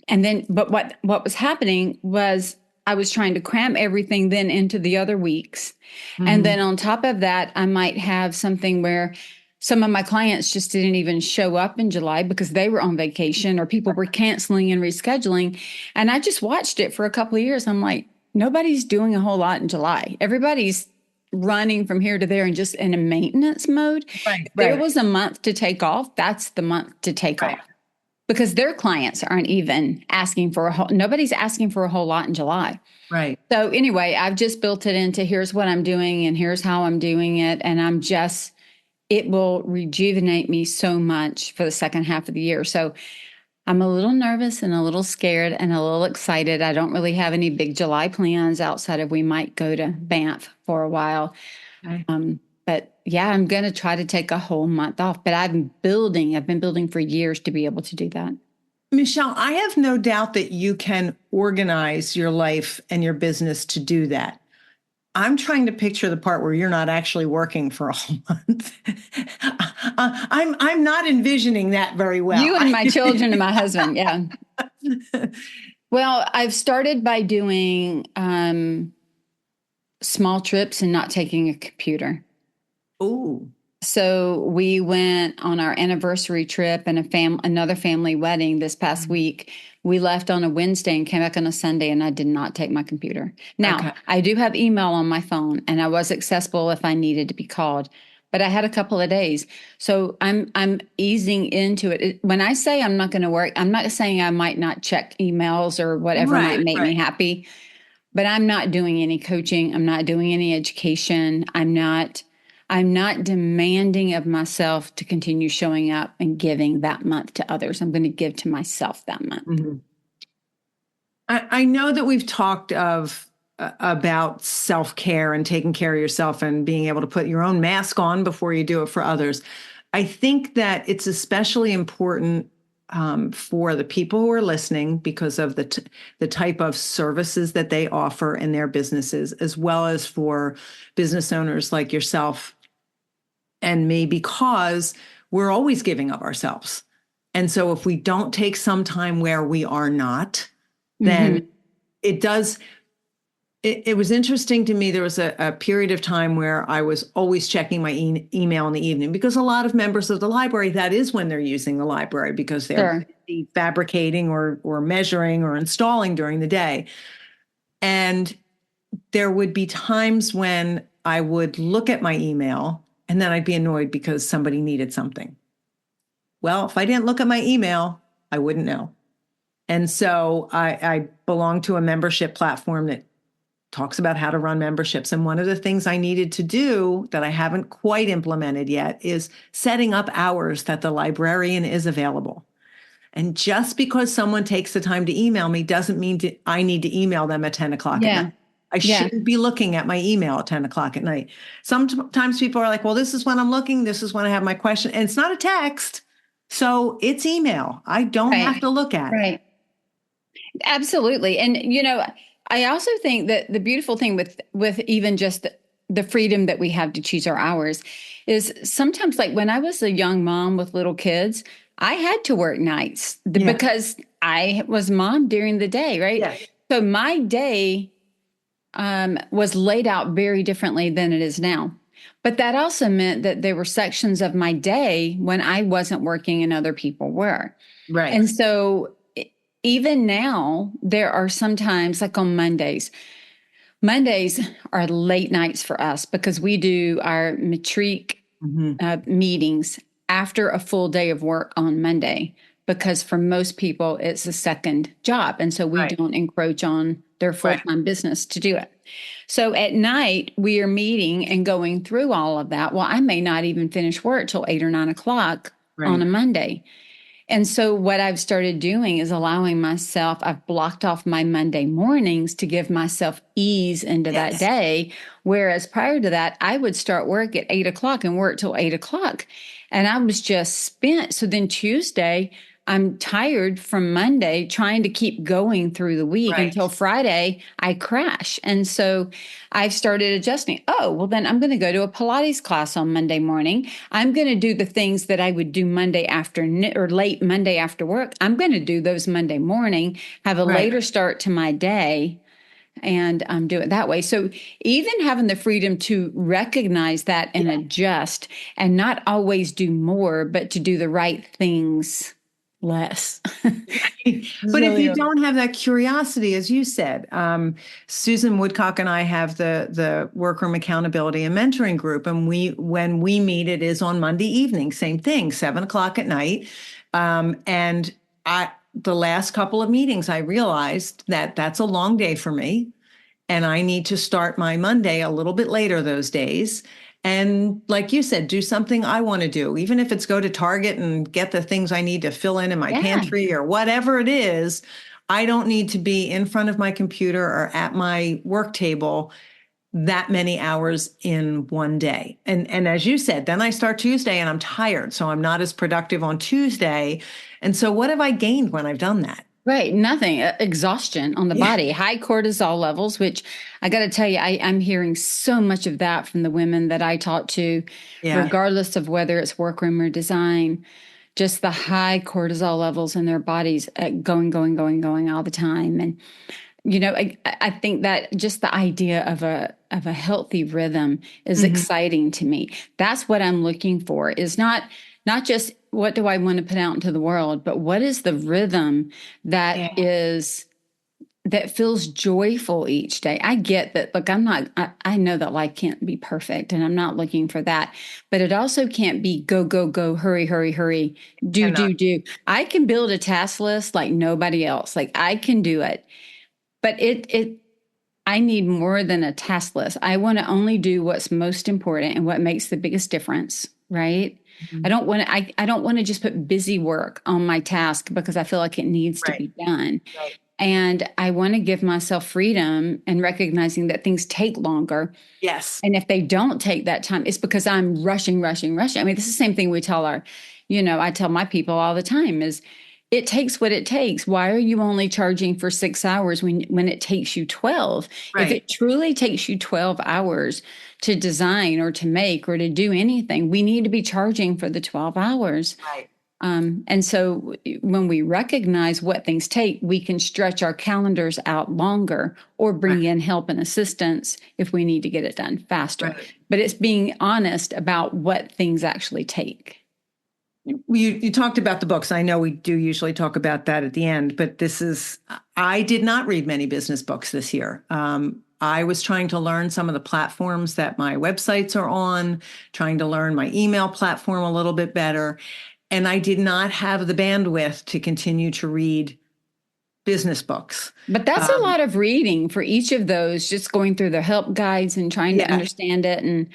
And then, but what was happening was I was trying to cram everything then into the other weeks. And then on top of that, I might have something where some of my clients just didn't even show up in July because they were on vacation or people were canceling and rescheduling. And I just watched it for a couple of years. I'm like, nobody's doing a whole lot in July. Everybody's running from here to there and just in a maintenance mode. Right. There was a month to take off. That's the month to take off. Because their clients aren't even asking for nobody's asking for a whole lot in July. Right. So anyway, I've just built it into here's what I'm doing and here's how I'm doing it. And it will rejuvenate me so much for the second half of the year. So I'm a little nervous and a little scared and a little excited. I don't really have any big July plans outside of we might go to Banff for a while. Okay. But yeah, I'm going to try to take a whole month off. But I've been building for years to be able to do that. Michele, I have no doubt that you can organize your life and your business to do that. I'm trying to picture the part where you're not actually working for a whole month. I'm not envisioning that very well. You and my children and my husband, yeah. Well, I've started by doing small trips and not taking a computer. Ooh. So we went on our anniversary trip and another family wedding this past week. We left on a Wednesday and came back on a Sunday, and I did not take my computer. Now, I do have email on my phone, and I was accessible if I needed to be called, but I had a couple of days. So I'm easing into it. When I say I'm not going to work, I'm not saying I might not check emails or whatever might make me happy, but I'm not doing any coaching. I'm not doing any education. I'm not demanding of myself to continue showing up and giving that month to others. I'm going to give to myself that month. Mm-hmm. I know that we've talked about self-care and taking care of yourself and being able to put your own mask on before you do it for others. I think that it's especially important for the people who are listening because of the type of services that they offer in their businesses, as well as for business owners like yourself and me, because we're always giving of ourselves. And so if we don't take some time where we are not, then it does. It was interesting to me. There was a period of time where I was always checking my email in the evening, because a lot of members of the library, that is when they're using the library, because they're fabricating or measuring or installing during the day. And there would be times when I would look at my email and then I'd be annoyed because somebody needed something. Well, if I didn't look at my email, I wouldn't know. And so I belong to a membership platform that talks about how to run memberships. And one of the things I needed to do that I haven't quite implemented yet is setting up hours that the librarian is available. And just because someone takes the time to email me doesn't mean I need to email them at 10 o'clock at night. I shouldn't be looking at my email at 10 o'clock at night. Sometimes people are like, well, this is when I'm looking. This is when I have my question. And it's not a text. So it's email. I don't have Right. to look at it. Right. Absolutely. And I also think that the beautiful thing with even just the freedom that we have to choose our hours is sometimes, like when I was a young mom with little kids, I had to work nights Yeah. because I was mom during the day, right? Yes. So my day was laid out very differently than it is now. But that also meant that there were sections of my day when I wasn't working and other people were. Right. And so even now, there are sometimes, like on Mondays, Mondays are late nights for us because we do our matric Mhm. meetings after a full day of work on Monday, because for most people, it's a second job. And so we Right. don't encroach on their full Right. time business to do it. So at night, we are meeting and going through all of that. Well, I may not even finish work till 8 or 9 o'clock on a Right. Monday. And so what I've started doing is allowing myself, I've blocked off my Monday mornings to give myself ease into that Yes. day. Whereas prior to that, I would start work at 8 o'clock and work till 8 o'clock. And I was just spent. So then Tuesday, I'm tired from Monday trying to keep going through the week Right. until Friday, I crash. And so I've started adjusting. Oh, well, then I'm going to go to a Pilates class on Monday morning. I'm going to do the things that I would do Monday afternoon or late Monday after work. I'm going to do those Monday morning, have a Right. later start to my day, and do it that way. So even having the freedom to recognize that and adjust and not always do more, but to do the right things less. But if you don't have that curiosity, as you said, Susan Woodcock and I have the workroom accountability and mentoring group, and when we meet, it is on Monday evening. Same thing, 7 o'clock at night, and the last couple of meetings, I realized that that's a long day for me, and I need to start my Monday a little bit later those days. And like you said, do something I want to do, even if it's go to Target and get the things I need to fill in my Yeah. pantry or whatever it is. I don't need to be in front of my computer or at my work table that many hours in one day. And as you said, then I start Tuesday and I'm tired, so I'm not as productive on Tuesday. And so what have I gained when I've done that? Right. Nothing. Exhaustion on the Yeah. body, high cortisol levels, which I got to tell you, I'm hearing so much of that from the women that I talk to, Yeah. regardless of whether it's workroom or design, just the high cortisol levels in their bodies going all the time. And, I think that just the idea of a healthy rhythm is Mhm. exciting to me. That's what I'm looking for, is not just what do I want to put out into the world, but what is the rhythm that Yeah. is that feels joyful each day. I get that. Look, I know that life can't be perfect, and I'm not looking for that, but it also can't be go, go, go, hurry, hurry, hurry, do, Cannot. do, do. I can build a task list like nobody else. Like I can do it, but I need more than a task list. I want to only do what's most important and what makes the biggest difference, right? I Mhm. don't want to I don't want to just put busy work on my task because I feel like it needs to Right. be done. Right. And I want to give myself freedom and recognizing that things take longer. Yes. And if they don't take that time, it's because I'm rushing, rushing, rushing. I mean, this is the same thing we tell I tell my people all the time is it takes what it takes. Why are you only charging for 6 hours when it takes you 12? If Right. it truly takes you 12 hours to design or to make or to do anything, we need to be charging for the 12 hours. Right. And so when we recognize what things take, we can stretch our calendars out longer or Right. bring in help and assistance if we need to get it done faster. Right. But it's being honest about what things actually take. You talked about the books. I know we do usually talk about that at the end, but I did not read many business books this year. I was trying to learn some of the platforms that my websites are on, trying to learn my email platform a little bit better. And I did not have the bandwidth to continue to read business books. But that's a Um, lot of reading for each of those, just going through the help guides and trying to yeah. understand it. And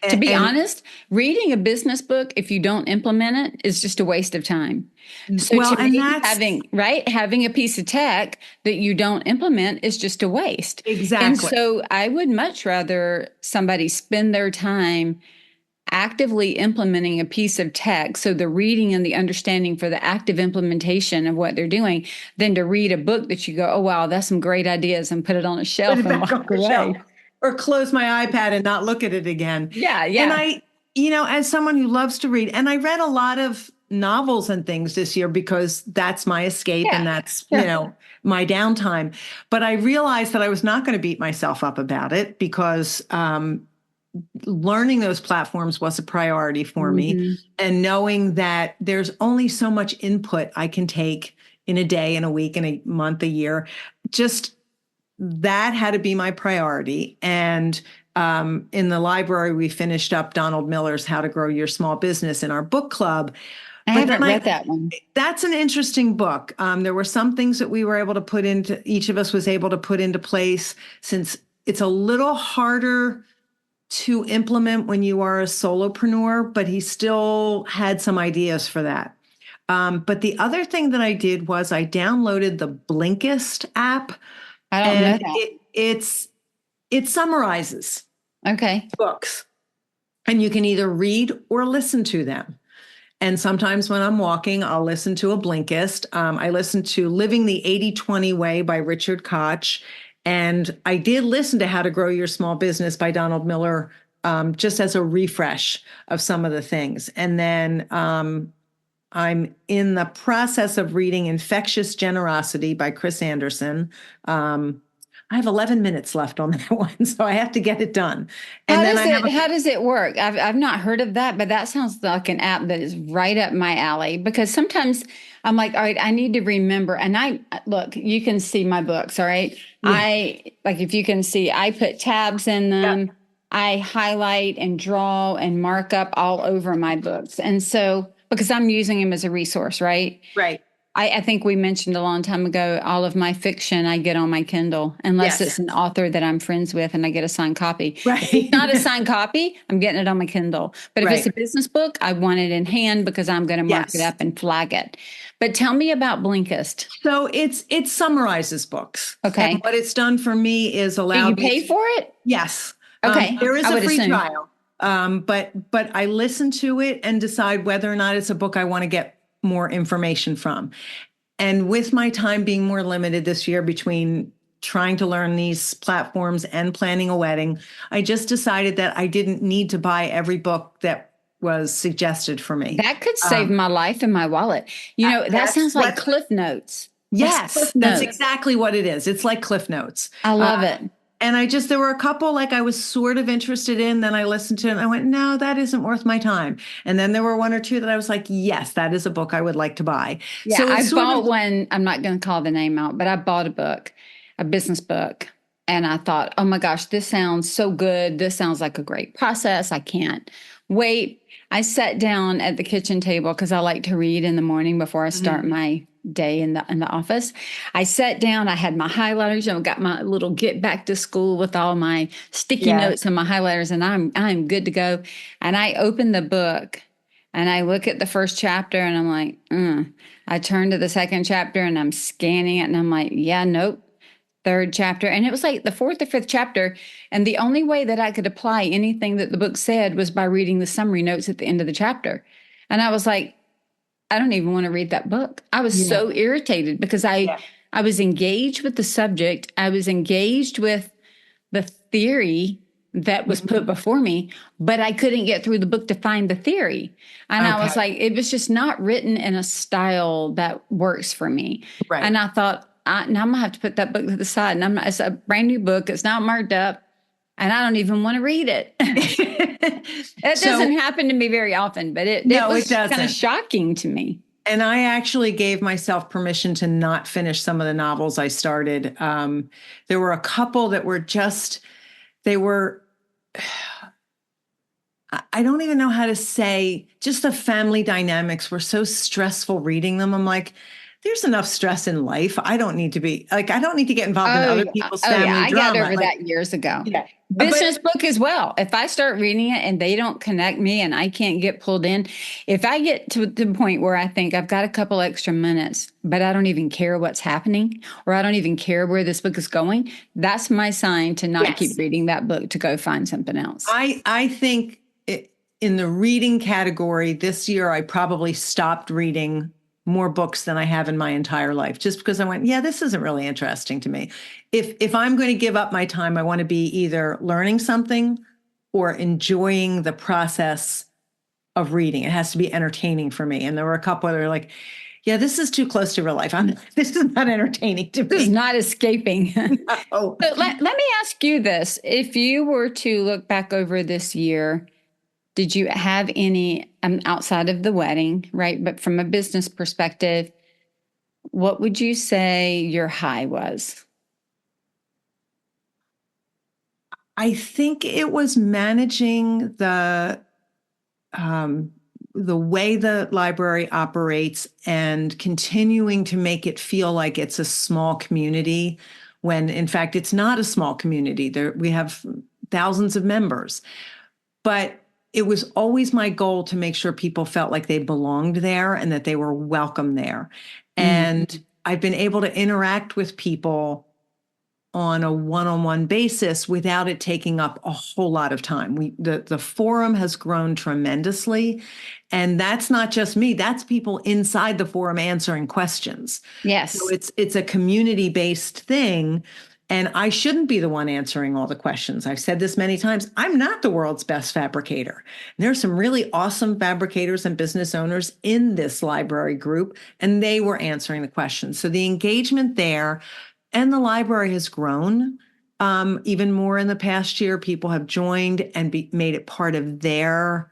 to be And honest, reading a business book, if you don't implement it, is just a waste of time. So well, to and me, that's having a piece of tech that you don't implement is just a waste. And exactly. so I would much rather somebody spend their time actively implementing a piece of tech, so the reading and the understanding for the active implementation of what they're doing, than to read a book that you go, oh, wow, that's some great ideas, and put it on a shelf and walk away. Or close my iPad and not look at it again. Yeah. And I, as someone who loves to read, and I read a lot of novels and things this year because that's my escape and that's, my downtime. But I realized that I was not going to beat myself up about it because learning those platforms was a priority for me. And knowing that there's only so much input I can take in a day, in a week, in a month, a year, just that had to be my priority. And in the library, we finished up Donald Miller's How to Grow Your Small Business in our book club. I haven't read that one. That's an interesting book. There were some things that we were able to put into, each of us was able to put into place, since it's a little harder to implement when you are a solopreneur, but he still had some ideas for that. But the other thing that I did was I downloaded the Blinkist app. I don't know that. It summarizes books, and you can either read or listen to them. And sometimes when I'm walking, I'll listen to a Blinkist. I listened to Living the 80-20 Way by Richard Koch. And I did listen to How to Grow Your Small Business by Donald Miller, just as a refresh of some of the things. And then I'm in the process of reading Infectious Generosity by Chris Anderson. I have 11 minutes left on that one, so I have to get it done. And how does it work? I've not heard of that, but that sounds like an app that is right up my alley, because sometimes I'm like, all right, I need to remember. And look, you can see my books, all right? Yeah. If you can see, I put tabs in them. Yeah. I highlight and draw and mark up all over my books. And so, because I'm using them as a resource, right? Right. I think we mentioned a long time ago, all of my fiction I get on my Kindle, unless it's an author that I'm friends with and I get a signed copy. Right. If it's not a signed copy, I'm getting it on my Kindle. But if it's a business book, I want it in hand because I'm going to mark it up and flag it. But tell me about Blinkist. So it summarizes books. Okay. And what it's done for me is allow. Do you pay for it? Yes. Okay. There is a free trial. But I listen to it and decide whether or not it's a book I want to get more information from. And with my time being more limited this year between trying to learn these platforms and planning a wedding, I just decided that I didn't need to buy every book that was suggested for me. That could save my life and my wallet. That sounds like Cliff Notes. Yes, that's exactly what it is. It's like Cliff Notes. I love it. And there were a couple I was sort of interested in, then I listened to it and I went, no, that isn't worth my time. And then there were one or two that I was like, yes, that is a book I would like to buy. Yeah, so I bought one, I'm not going to call the name out, but I bought a book, a business book. And I thought, oh my gosh, this sounds so good. This sounds like a great process. I can't wait. I sat down at the kitchen table because I like to read in the morning before I start my day in the office. I sat down, I had my highlighters, got my little get back to school with all my sticky notes and my highlighters, and I'm good to go. And I opened the book and I look at the first chapter and I'm like, I turn to the second chapter and I'm scanning it and I'm like, yeah, nope. Third chapter. And it was like the fourth or fifth chapter. And the only way that I could apply anything that the book said was by reading the summary notes at the end of the chapter. And I was like, I don't even want to read that book. I was so irritated because I was engaged with the subject. I was engaged with the theory that was put before me, but I couldn't get through the book to find the theory. And I was like, it was just not written in a style that works for me. Right. And I thought, now I'm going to have to put that book to the side. And it's a brand new book. It's not marked up. And I don't even want to read it. It doesn't happen to me very often, but it was kind of shocking to me. And I actually gave myself permission to not finish some of the novels I started. There were a couple that were I don't even know how to say, just the family dynamics were so stressful reading them. I'm like, there's enough stress in life. I don't need to get involved in other people's family drama. I got over that years ago. Yeah. Business book as well. If I start reading it and they don't connect me and I can't get pulled in, if I get to the point where I think I've got a couple extra minutes, but I don't even care what's happening, or I don't even care where this book is going, that's my sign to not keep reading that book, to go find something else. I think in the reading category this year, I probably stopped reading more books than I have in my entire life, just because I went, yeah, this isn't really interesting to me. If I'm going to give up my time, I want to be either learning something or enjoying the process of reading. It has to be entertaining for me. And there were a couple that are like, yeah, this is too close to real life. This is not entertaining to me. This is not escaping. No. So let me ask you this. If you were to look back over this year, did you have any, outside of the wedding, right? But from a business perspective, what would you say your high was? I think it was managing the way the library operates and continuing to make it feel like it's a small community when in fact it's not a small community. We have thousands of members, but it was always my goal to make sure people felt like they belonged there and that they were welcome there. And I've been able to interact with people on a one-on-one basis without it taking up a whole lot of time. The forum has grown tremendously, and that's not just me, that's people inside the forum answering questions. Yes. So it's a community-based thing, and I shouldn't be the one answering all the questions. I've said this many times. I'm not the world's best fabricator. There's some really awesome fabricators and business owners in this library group, and they were answering the questions. So the engagement there, and the library has grown even more in the past year. People have joined and made it part of their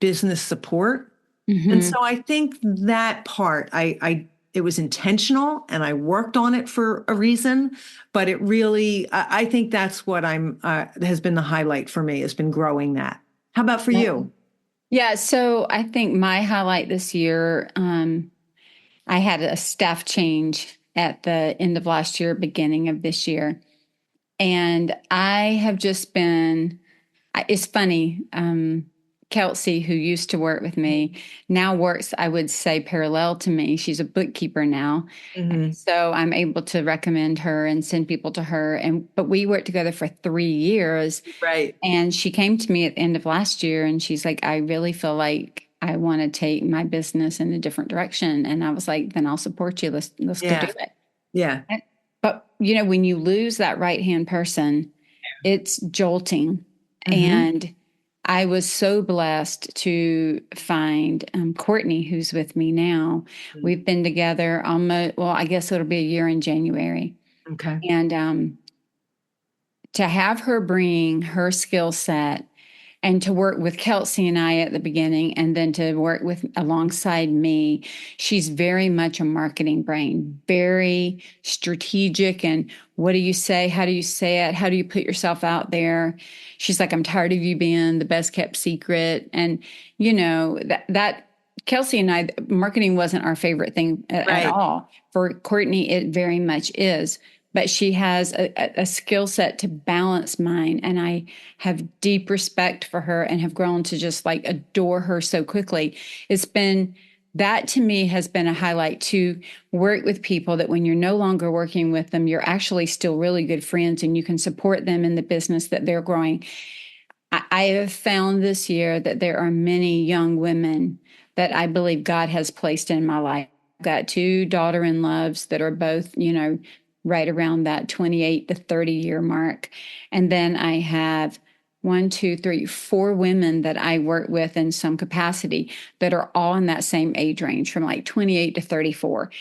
business support. And so I think that part, it was intentional and I worked on it for a reason, but it really, I think that's what has been the highlight for me, has been growing that. How about for you? Yeah. So I think my highlight this year, I had a staff change at the end of last year, beginning of this year. And I have just been, it's funny, Kelsey, who used to work with me, now works, I would say, parallel to me. She's a bookkeeper now. So I'm able to recommend her and send people to her. But we worked together for 3 years. Right. And she came to me at the end of last year and she's like, I really feel like I want to take my business in a different direction. And I was like, then I'll support you. Let's go do it. Yeah. But, when you lose that right-hand person, it's jolting. And I was so blessed to find Courtney, who's with me now. We've been together almost, well, I guess it'll be a year in January. Okay. And to have her bring her skill set and to work with Kelsey and I at the beginning, and then to work alongside me, she's very much a marketing brain, very strategic. And what do you say? How do you say it? How do you put yourself out there? She's like, I'm tired of you being the best kept secret. And, that Kelsey and I, marketing wasn't our favorite thing at all. For Courtney, it very much is. But she has a skill set to balance mine. And I have deep respect for her and have grown to just like adore her so quickly. That to me has been a highlight, to work with people that when you're no longer working with them, you're actually still really good friends and you can support them in the business that they're growing. I have found this year that there are many young women that I believe God has placed in my life. I've got 2 daughter-in-laws that are both, right around that 28 to 30 year mark. And then I have 4 women that I work with in some capacity that are all in that same age range, from like 28 to 34.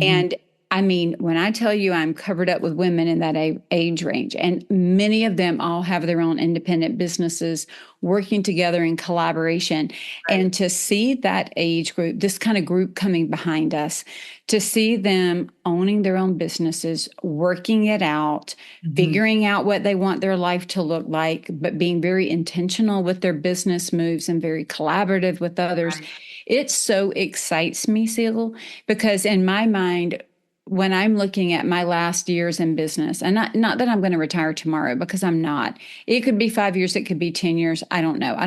And I mean, when I tell you I'm covered up with women in that age range, and many of them all have their own independent businesses working together in collaboration. And to see that age group, this kind of group coming behind us, to see them owning their own businesses, working it out, figuring out what they want their life to look like, but being very intentional with their business moves and very collaborative with others. It so excites me, Seal, because in my mind, when I'm looking at my last years in business, and not that I'm going to retire tomorrow, because I'm not. It could be 5 years, it could be 10 years. I don't know. I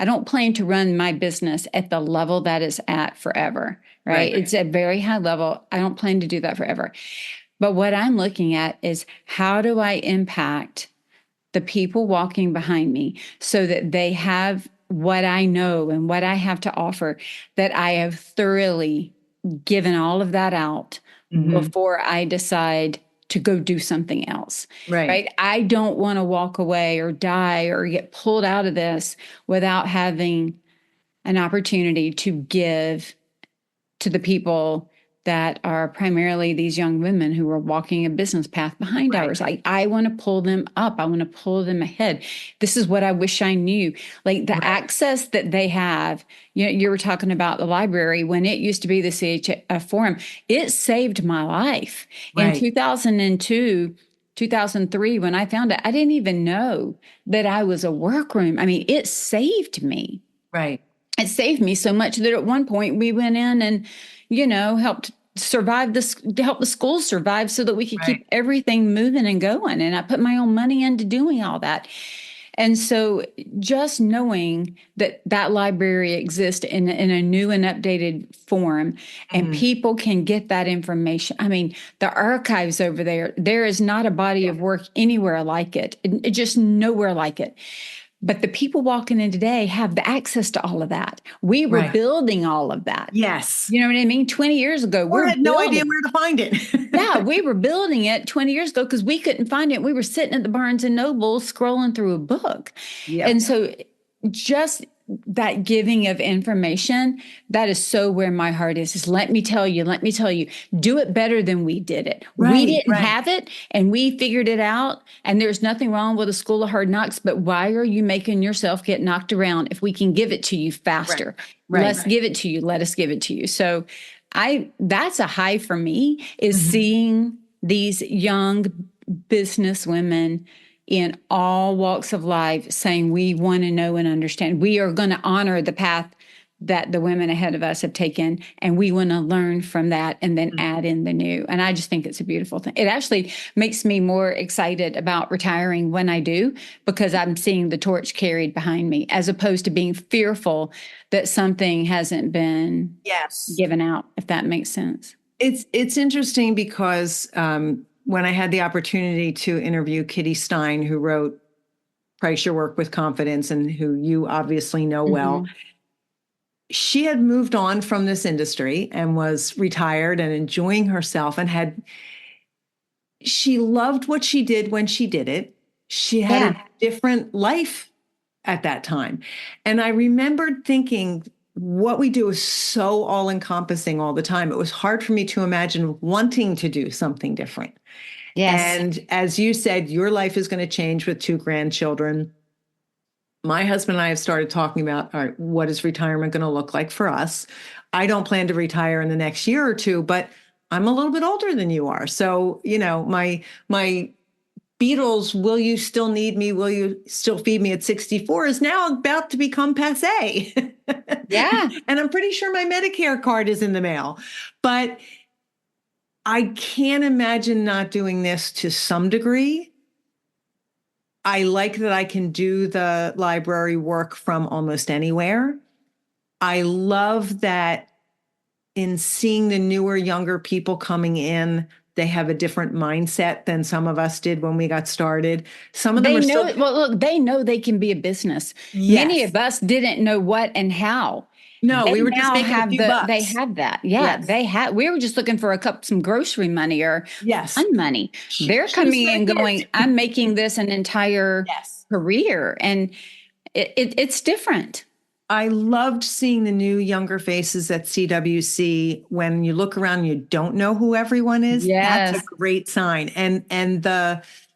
don't plan to run my business at the level that it's at forever, right? It's a very high level. I don't plan to do that forever. But what I'm looking at is, how do I impact the people walking behind me so that they have what I know and what I have to offer, that I have thoroughly given all of that out before I decide to go do something else. Right. I don't want to walk away or die or get pulled out of this without having an opportunity to give to the people that are primarily these young women who are walking a business path behind ours. I want to pull them up. I want to pull them ahead. This is what I wish I knew. Like the access that they have. You know, you were talking about the library when it used to be the CHF Forum. It saved my life. In 2002, 2003, when I found it, I didn't even know that I was a workroom. I mean, it saved me. Right. It saved me so much that at one point we went in and, you know, helped survive this, to help the schools survive so that we could keep everything moving and going. And I put my own money into doing all that. And so just knowing that that library exists in a new and updated form and people can get that information. I mean, the archives over there is not a body of work anywhere like it, just nowhere like it. But the people walking in today have the access to all of that. We were building all of that. Yes. You know what I mean? 20 years ago, we had no idea where to find it. Yeah, we were building it 20 years ago because we couldn't find it. We were sitting at the Barnes and Noble scrolling through a book. Yep. And so just that giving of information, that is so where my heart is let me tell you, do it better than we did it. We didn't have it and we figured it out. And there's nothing wrong with a school of hard knocks, but why are you making yourself get knocked around if we can give it to you faster? Let's give it to you. Let us give it to you. So that's a high for me is seeing these young business women in all walks of life saying we want to know and understand. We are going to honor the path that the women ahead of us have taken, and we want to learn from that and then add in the new. And I just think it's a beautiful thing. It actually makes me more excited about retiring when I do, because I'm seeing the torch carried behind me, as opposed to being fearful that something hasn't been given out, if that makes sense. It's interesting because when I had the opportunity to interview Kitty Stein, who wrote Price Your Work with Confidence and who you obviously know well, she had moved on from this industry and was retired and enjoying herself and she loved what she did when she did it. She had a different life at that time. And I remembered thinking, what we do is so all-encompassing all the time. It was hard for me to imagine wanting to do something different. Yes. And as you said, your life is going to change with 2 grandchildren. My husband and I have started talking about, all right, what is retirement going to look like for us? I don't plan to retire in the next year or 2, but I'm a little bit older than you are. So, you know, my Beatles, will you still need me? Will you still feed me at 64 is now about to become passé. Yeah. And I'm pretty sure my Medicare card is in the mail. But I can't imagine not doing this to some degree. I like that I can do the library work from almost anywhere. I love that in seeing the newer, younger people coming in, they have a different mindset than some of us did when we got started. Some of them they know they can be a business. Yes. Many of us didn't know what and how. No, we were just making a few bucks. They have that. Yeah, yes. We were just looking for some grocery money or fun money. They're coming in going, I'm making this an entire career. And it's different. I loved seeing the new younger faces at CWC. When you look around, you don't know who everyone is. Yes. That's a great sign. And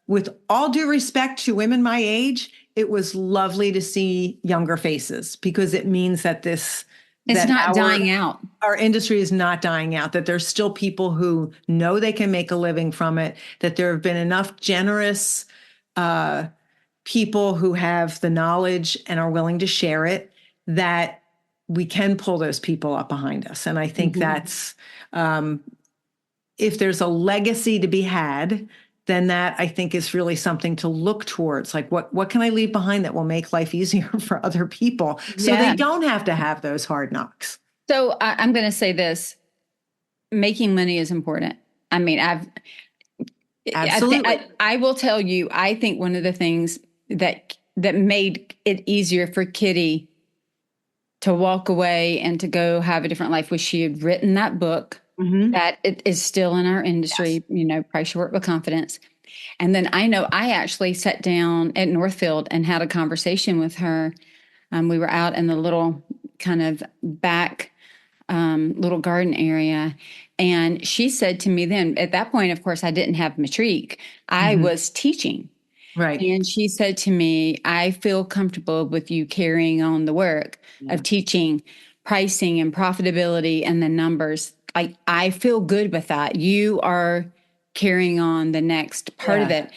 with all due respect to women my age, it was lovely to see younger faces, because it means that it's not dying out. Our industry is not dying out, that there's still people who know they can make a living from it, that there have been enough generous people who have the knowledge and are willing to share it, that we can pull those people up behind us. And I think that's, if there's a legacy to be had, then that I think is really something to look towards. Like, what can I leave behind that will make life easier for other people so they don't have to have those hard knocks? So I'm going to say this, making money is important. I mean, Absolutely. I will tell you, I think one of the things that made it easier for Kitty to walk away and to go have a different life was she had written that book that it is still in our industry, Price Your Work with Confidence. And then I know I actually sat down at Northfield and had a conversation with her. We were out in the little kind of back little garden area. And she said to me then, at that point, of course, I didn't have Matrique. I was teaching. Right. And she said to me, I feel comfortable with you carrying on the work of teaching pricing and profitability and the numbers. I feel good with that. You are carrying on the next part of it.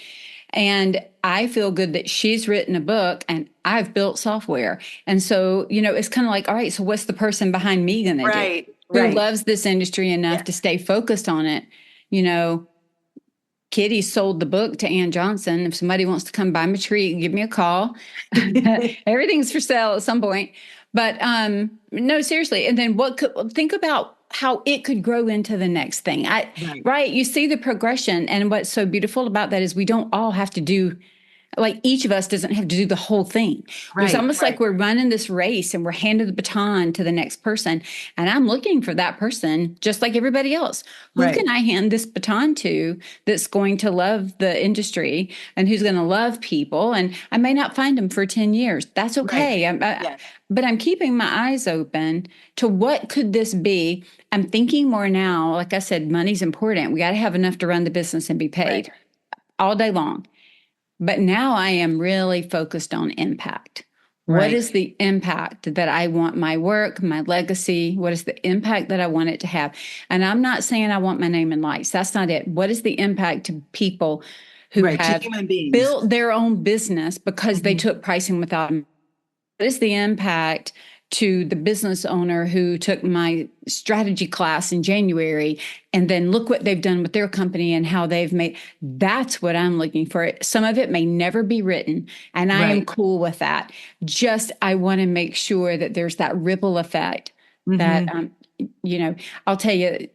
And I feel good that she's written a book and I've built software. And so, it's kind of like, all right, so what's the person behind me going to do? Who loves this industry enough to stay focused on it? Kitty sold the book to Ann Johnson. If somebody wants to come buy my tree, give me a call. Everything's for sale at some point. But no, seriously. And then think about how it could grow into the next thing. Right. You see the progression. And what's so beautiful about that is we don't all have to do, like each of us doesn't have to do the whole thing. It's almost like we're running this race and we're handed the baton to the next person. And I'm looking for that person, just like everybody else. Who can I hand this baton to that's going to love the industry and who's going to love people? And I may not find them for 10 years. That's okay. But I'm keeping my eyes open to what could this be. I'm thinking more now, like I said, money's important. We got to have enough to run the business and be paid all day long. But now I am really focused on impact. What is the impact that I want my work, my legacy? What is the impact that I want it to have? And I'm not saying I want my name in lights. That's not it. What is the impact to people who have built their own business because they took pricing without? What is the impact to the business owner who took my strategy class in January and then look what they've done with their company and how they've made? That's what I'm looking for. Some of it may never be written, and I am cool with that. Just, I want to make sure that there's that ripple effect that, I'll tell you,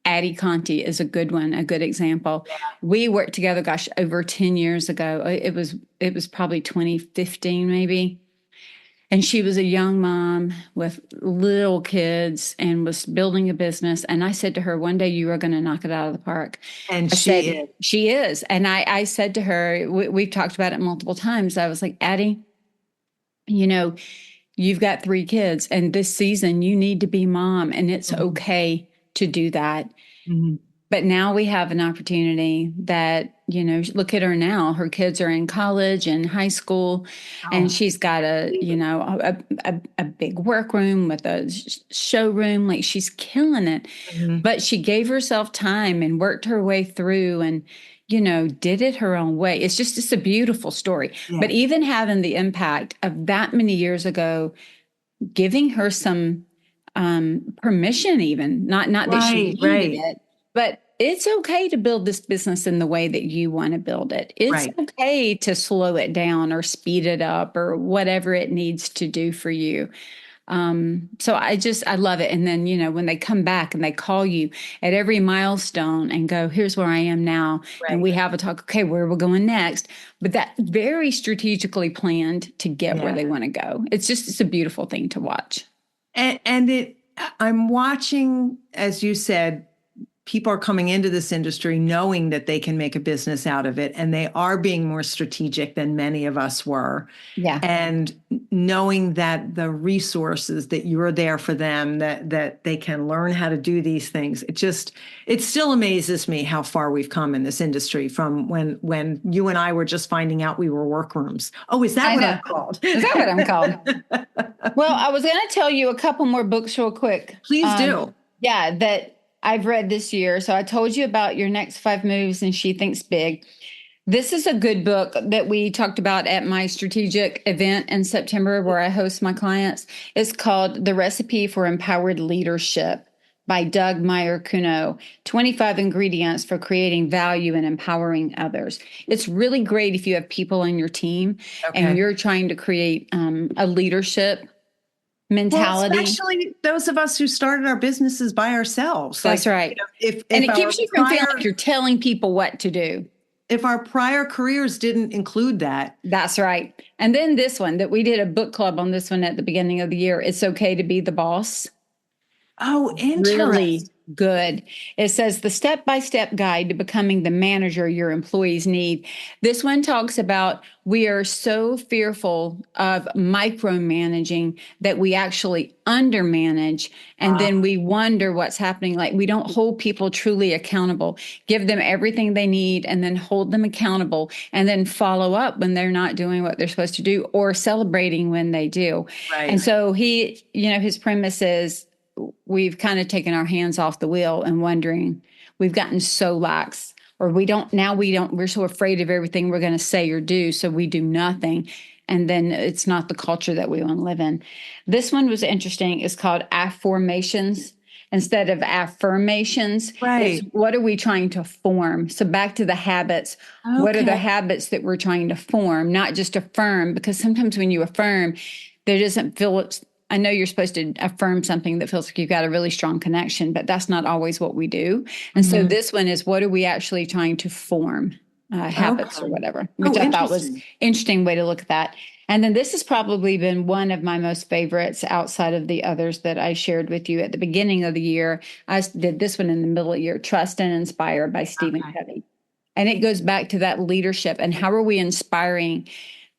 Addie Conti is a good one, a good example. We worked together, over 10 years ago. It was probably 2015, maybe. And she was a young mom with little kids and was building a business. And I said to her, one day you are going to knock it out of the park. And she is. And I said to her, we've talked about it multiple times. I was like, Addie, you've got 3 kids and this season you need to be mom and it's okay to do that. But now we have an opportunity that, look at her now. Her kids are in college and high school, and she's got a big workroom with a showroom. Like, she's killing it. But she gave herself time and worked her way through and, did it her own way. It's just a beautiful story. But even having the impact of that many years ago, giving her some permission, even not that she needed it, but it's okay to build this business in the way that you want to build it. It's okay to slow it down or speed it up or whatever it needs to do for you. So I love it. And then, when they come back and they call you at every milestone and go, here's where I am now. And we have a talk, okay, where we're going next. But that very strategically planned to get where they want to go. It's a beautiful thing to watch. And I'm watching, as you said, people are coming into this industry knowing that they can make a business out of it, and they are being more strategic than many of us were. And knowing that the resources that you're there for them, that they can learn how to do these things. It still amazes me how far we've come in this industry from when you and I were just finding out we were workrooms. Oh, is that what I'm called? Is that what I'm called? Well, I was going to tell you a couple more books real quick. Please do. That I've read this year. So I told you about Your Next 5 Moves and She Thinks Big. This is a good book that we talked about at my strategic event in September where I host my clients. It's called The Recipe for Empowered Leadership by Doug Meyer-Cuno, 25 ingredients for creating value and empowering others. It's really great if you have people on your team and you're trying to create a leadership Well, mentality. especially those of us who started our businesses by ourselves. That's Like, right. If And it our keeps you from feeling prior like you're telling people what to do. if our prior careers didn't include that. That's right. And then this one that we did a book club on this one at the beginning of the year. It's okay to be the boss. Oh, Really interesting. good. It says the step-by-step guide to becoming the manager your employees need. This one talks about we are so fearful of micromanaging that we actually undermanage, and then we wonder what's happening. Like we don't hold people truly accountable, give them everything they need, and then hold them accountable, and then follow up when they're not doing what they're supposed to do or celebrating when they do. And Right. so his premise is we've kind of taken our hands off the wheel and wondering, we've gotten so lax, or we're so afraid of everything we're going to say or do. So we do nothing. And then it's not the culture that we want to live in. This one was interesting. It's called affirmations instead of affirmations. It's Right. what are we trying to form? So back to the habits. What are the Okay. habits that we're trying to form, not just affirm? Because sometimes when you affirm, there doesn't feel I know you're supposed to affirm something that feels like you've got a really strong connection, but that's not always what we do. And so this one is what are we actually trying to form, habits or Okay. whatever, Oh, which I thought was interesting. interesting way to look at that. And then this has probably been one of my most favorites outside of the others that I shared with you at the beginning of the year. I did this one in the middle of the year, Trust and Inspire by Stephen Okay. Covey. And it goes back to that leadership and how are we inspiring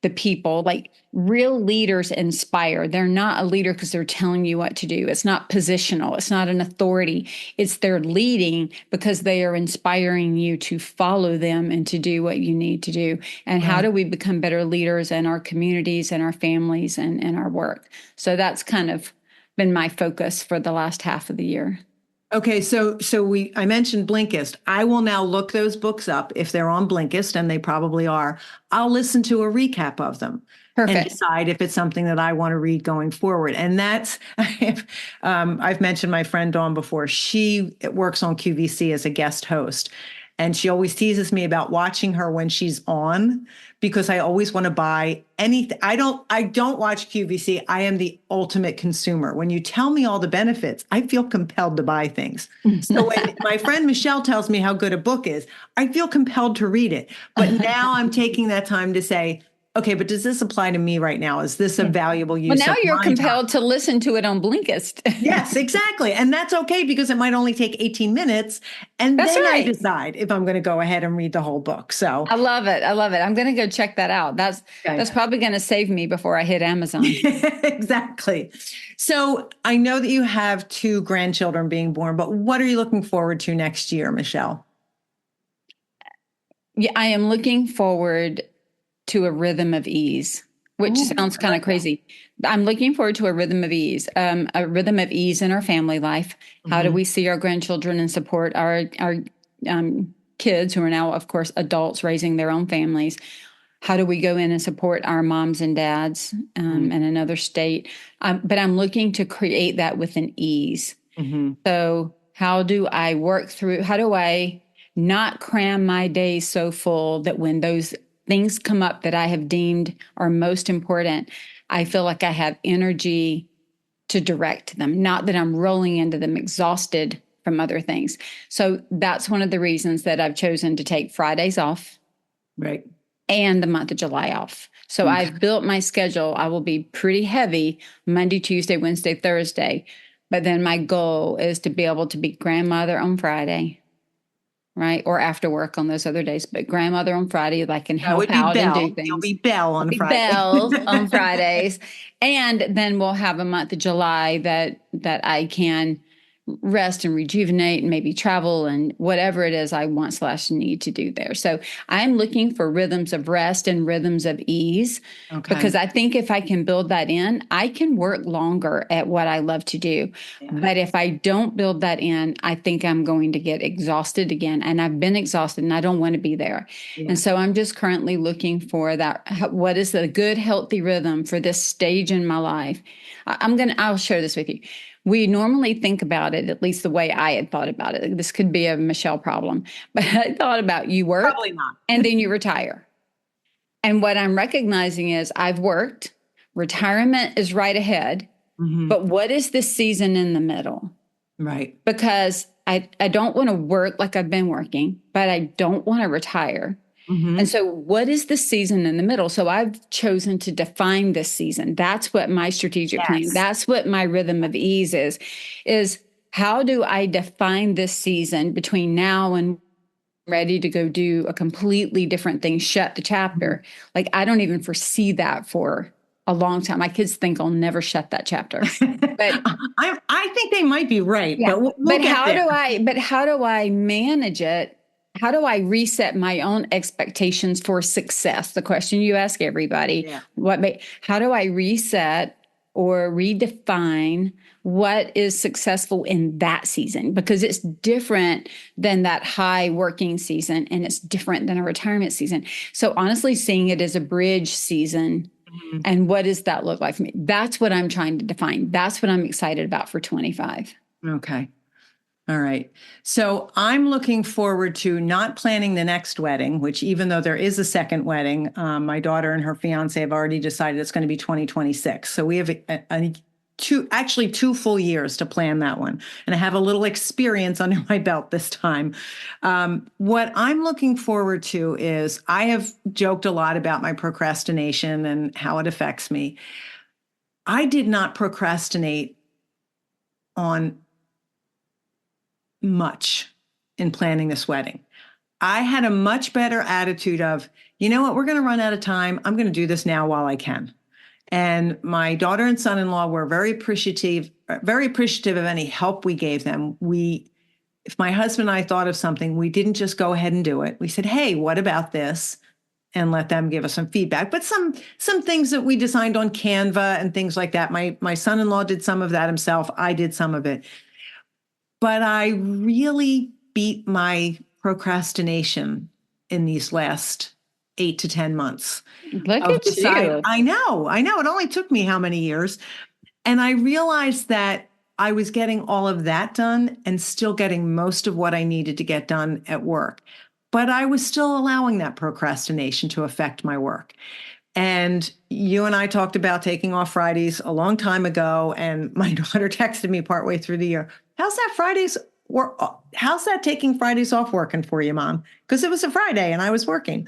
the people? Like real leaders inspire. They're not a leader because they're telling you what to do. It's not positional. It's not an authority. It's they're leading because they are inspiring you to follow them and to do what you need to do. And how Right. do we become better leaders in our communities and our families and in our work? So that's kind of been my focus for the last half of the year. Okay, I mentioned Blinkist. I will now look those books up if they're on Blinkist, and they probably are. I'll listen to a recap of them and Perfect. decide if it's something that I want to read going forward. And that's I've mentioned my friend Dawn before. She works on QVC as a guest host. And she always teases me about watching her when she's on because I always want to buy anything. I don't watch QVC. I am the ultimate consumer. When you tell me all the benefits, I feel compelled to buy things. So when my friend Michele tells me how good a book is, I feel compelled to read it. But now I'm taking that time to say, okay, but does this apply to me right now? Is this a valuable Well, use now of you're my time? compelled to listen to it on Blinkist. Yes, exactly. And that's okay because it might only take 18 minutes. And That's then I right. decide if I'm going to go ahead and read the whole book. So, I love it. I love it. I'm going to go check that out. okay. That's probably going to save me before I hit Amazon. Exactly. So I know that you have two grandchildren being born, but what are you looking forward to next year, Michele? Yeah, I am looking forward to a rhythm of ease, which Ooh, sounds I kind of like that. crazy. I'm looking forward to a rhythm of ease in our family life. How do Mhm. we see our grandchildren and support our kids who are now, of course, adults raising their own families? How do we go in and support our moms and dads in another state? But I'm looking to create that with an ease. Mhm. So, how do I work through? How do I not cram my days so full that when those things come up that I have deemed are most important, I feel like I have energy to direct them, not that I'm rolling into them exhausted from other things. So, that's one of the reasons that I've chosen to take Fridays off Right. and the month of July off. So Okay. I've built my schedule. I will be pretty heavy Monday, Tuesday, Wednesday, Thursday. But then my goal is to be able to be grandmother on Friday, right? Or after work on those other days. But grandmother on Friday, I can That help would be out and do Belle. You'll things. be Belle I'll on be Friday. Belle on Fridays. And then we'll have a month of July that I can rest and rejuvenate and maybe travel and whatever it is I want slash need to do there. So I'm looking for rhythms of rest and rhythms of ease because Okay. I think if I can build that in, I can work longer at what I love to do. Yeah. But if I don't build that in, I think I'm going to get exhausted again. And I've been exhausted and I don't want to be there. Yeah. And so I'm just currently looking for that. What is a good, healthy rhythm for this stage in my life? I'll share this with you. We normally think about it, at least the way I had thought about it. This could be a Michele problem, but I thought about you work Probably not. and then you retire. And what I'm recognizing is I've worked, retirement is right ahead. but what is the season in the middle? Right. Because I don't want to work like I've been working, but I don't want to retire. And so what is the season in the middle? So I've chosen to define this season. That's what my strategic plan, that's what my rhythm of ease is how do I define this season between now and ready to go do a completely different thing, shut the chapter. Like I don't even foresee that for a long time. My kids think I'll never shut that chapter. But I think they might be right, yeah, but we'll get there. but how do I manage it? How do I reset my own expectations for success? The question you ask everybody, how do I reset or redefine what is successful in that season? Because it's different than that high working season and it's different than a retirement season. So honestly, seeing it as a bridge season and what does that look like for me? That's what I'm trying to define. That's what I'm excited about for 25. Okay. All right. So I'm looking forward to not planning the next wedding, which even though there is a second wedding, my daughter and her fiance have already decided it's going to be 2026. So we have two full years to plan that one. And I have a little experience under my belt this time. What I'm looking forward to is I have joked a lot about my procrastination and how it affects me. I did not procrastinate on much in planning this wedding. I had a much better attitude of, you know what, we're going to run out of time. I'm going to do this now while I can. And my daughter and son-in-law were very appreciative of any help we gave them. If my husband and I thought of something, we didn't just go ahead and do it. We said, hey, what about this? And let them give us some feedback. But some things that we designed on Canva and things like that. My son-in-law did some of that himself. I did some of it. But I really beat my procrastination in these last 8 to 10 months. Look at you. I know. It only took me how many years? And I realized that I was getting all of that done and still getting most of what I needed to get done at work. But I was still allowing that procrastination to affect my work. And you and I talked about taking off Fridays a long time ago. And my daughter texted me partway through the year, how's that taking Fridays off working for you, Mom? Because it was a Friday and I was working.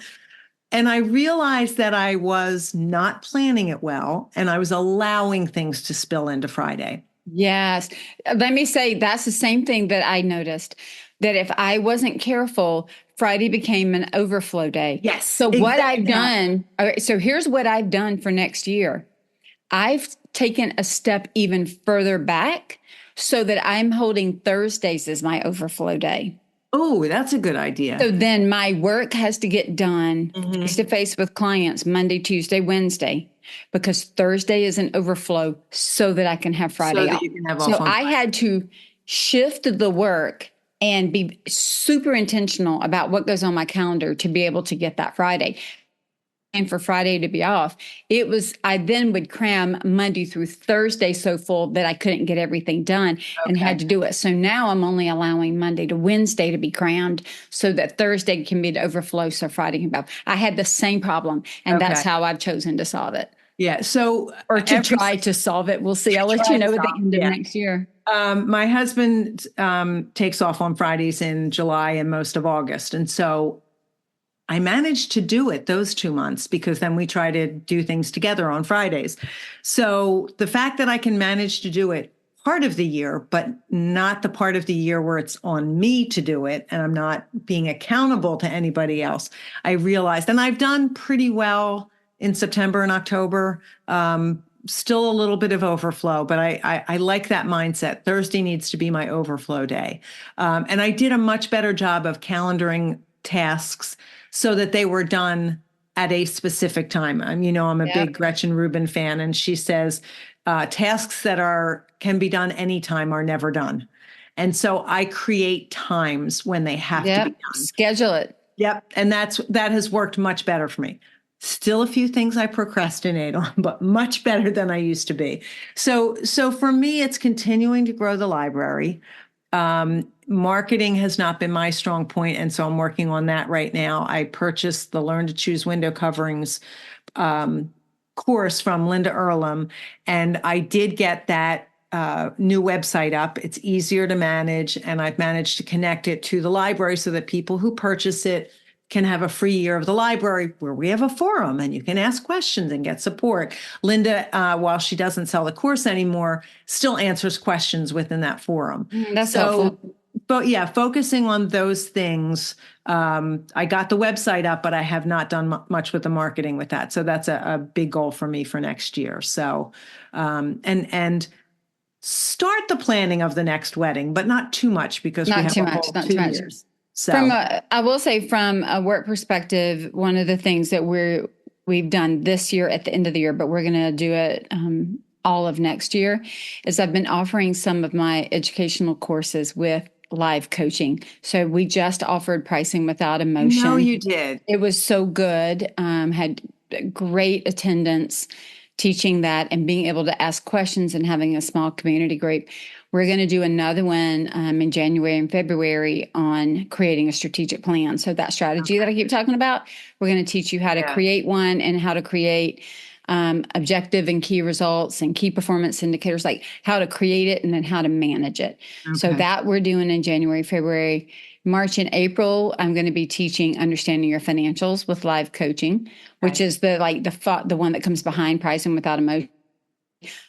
And I realized that I was not planning it well and I was allowing things to spill into Friday. Yes. Let me say that's the same thing that I noticed, that if I wasn't careful, Friday became an overflow day. Yes. So what I've done, so here's what I've done for next year. I've taken a step even further back so that I'm holding Thursdays as my overflow day. Oh, that's a good idea. So then my work has to get done face to face with clients Monday, Tuesday, Wednesday, because Thursday is an overflow so that I can have Friday off. So I had to shift the work and be super intentional about what goes on my calendar to be able to get that Friday. And for Friday to be off, I then would cram Monday through Thursday so full that I couldn't get everything done and had to do it. So now I'm only allowing Monday to Wednesday to be crammed so that Thursday can be the overflow so Friday can be off. I had the same problem, and that's how I've chosen to solve it. Yeah. So, or to try to solve it. We'll see. I'll let you know at the end of next year. My husband takes off on Fridays in July and most of August. And so I managed to do it those 2 months because then we try to do things together on Fridays. So the fact that I can manage to do it part of the year, but not the part of the year where it's on me to do it and I'm not being accountable to anybody else, I realized, and I've done pretty well in September and October, still a little bit of overflow, but I like that mindset. Thursday needs to be my overflow day. And I did a much better job of calendaring tasks so that they were done at a specific time. I'm a big Gretchen Rubin fan, and she says tasks that can be done anytime are never done. And so I create times when they have to be done. Schedule it. Yep. And that has worked much better for me. Still a few things I procrastinate on, but much better than I used to be. So for me, it's continuing to grow the library. Marketing has not been my strong point, and so I'm working on that right now. I purchased the Learn to Choose window coverings course from Linda Earlham, and I did get that new website up. It's easier to manage, and I've managed to connect it to the library so that people who purchase it can have a free year of the library where we have a forum and you can ask questions and get support. Linda, while she doesn't sell the course anymore, still answers questions within that forum. That's helpful. But yeah, focusing on those things. I got the website up, but I have not done much with the marketing with that. So that's a big goal for me for next year. So, and start the planning of the next wedding, but not too much because we have a whole 2 years. So I will say from a work perspective, one of the things that we've done this year at the end of the year, but we're going to do it all of next year, is I've been offering some of my educational courses with live coaching. So we just offered Pricing Without Emotion. No, you did. It was so good. Had great attendance teaching that and being able to ask questions and having a small community group. We're going to do another one in January and February on creating a strategic plan. So that strategy that I keep talking about, we're going to teach you how to create one and how to create objective and key results and key performance indicators, like how to create it and then how to manage it. Okay. So that we're doing in January, February. March and April, I'm going to be teaching Understanding Your Financials with live coaching, which is the one that comes behind Pricing Without Emotion.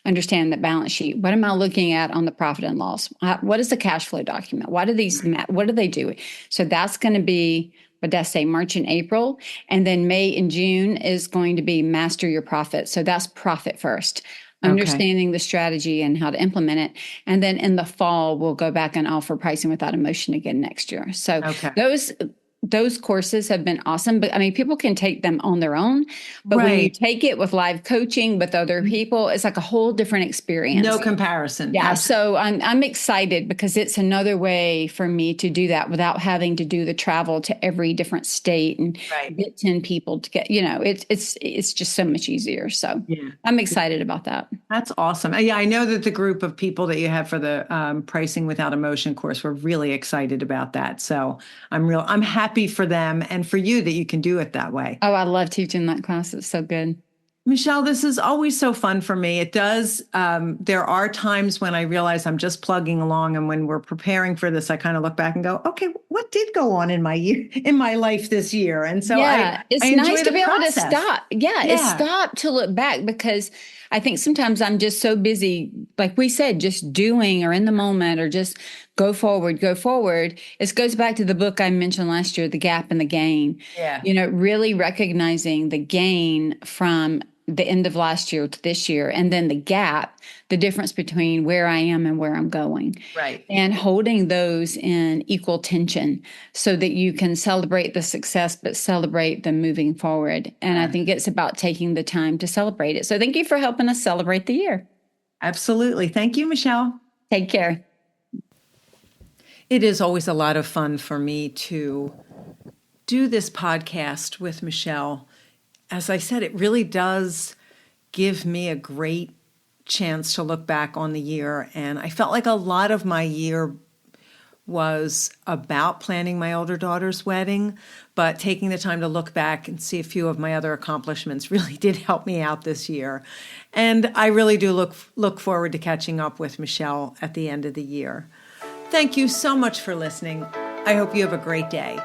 Understand the balance sheet. What am I looking at on the profit and loss? What is the cash flow document? What do they do? So that's going to be, what did I say, March and April. And then May and June is going to be Master Your Profit. So that's profit first. Understanding the strategy and how to implement it. And then in the fall, we'll go back and offer Pricing Without Emotion again next year. So those courses have been awesome. But I mean, people can take them on their own. But when you take it with live coaching with other people, it's like a whole different experience. No comparison. Yeah. So I'm excited because it's another way for me to do that without having to do the travel to every different state and get 10 people to get, it's just so much easier. So I'm excited about that. That's awesome. Yeah. I know that the group of people that you have for the Pricing Without Emotion course, we're really excited about that. So I'm happy for them and for you that you can do it that way. Oh, I love teaching that class. It's so good. Michele, this is always so fun for me. It does. There are times when I realize I'm just plugging along, and when we're preparing for this, I kind of look back and go, "Okay, what did go on in my life this year?" And so, it's nice to be able to stop. It's stop to look back, because I think sometimes I'm just so busy, like we said, just doing or in the moment or just go forward. It goes back to the book I mentioned last year, The Gap and the Gain. Yeah. Really recognizing the gain from the end of last year to this year, and then the gap, the difference between where I am and where I'm going. Right. And holding those in equal tension so that you can celebrate the success, but celebrate the moving forward. And I think it's about taking the time to celebrate it. So thank you for helping us celebrate the year. Absolutely. Thank you, Michele. Take care. It is always a lot of fun for me to do this podcast with Michele. As I said, it really does give me a great chance to look back on the year. And I felt like a lot of my year was about planning my older daughter's wedding, but taking the time to look back and see a few of my other accomplishments really did help me out this year. And I really do look forward to catching up with Michele at the end of the year. Thank you so much for listening. I hope you have a great day.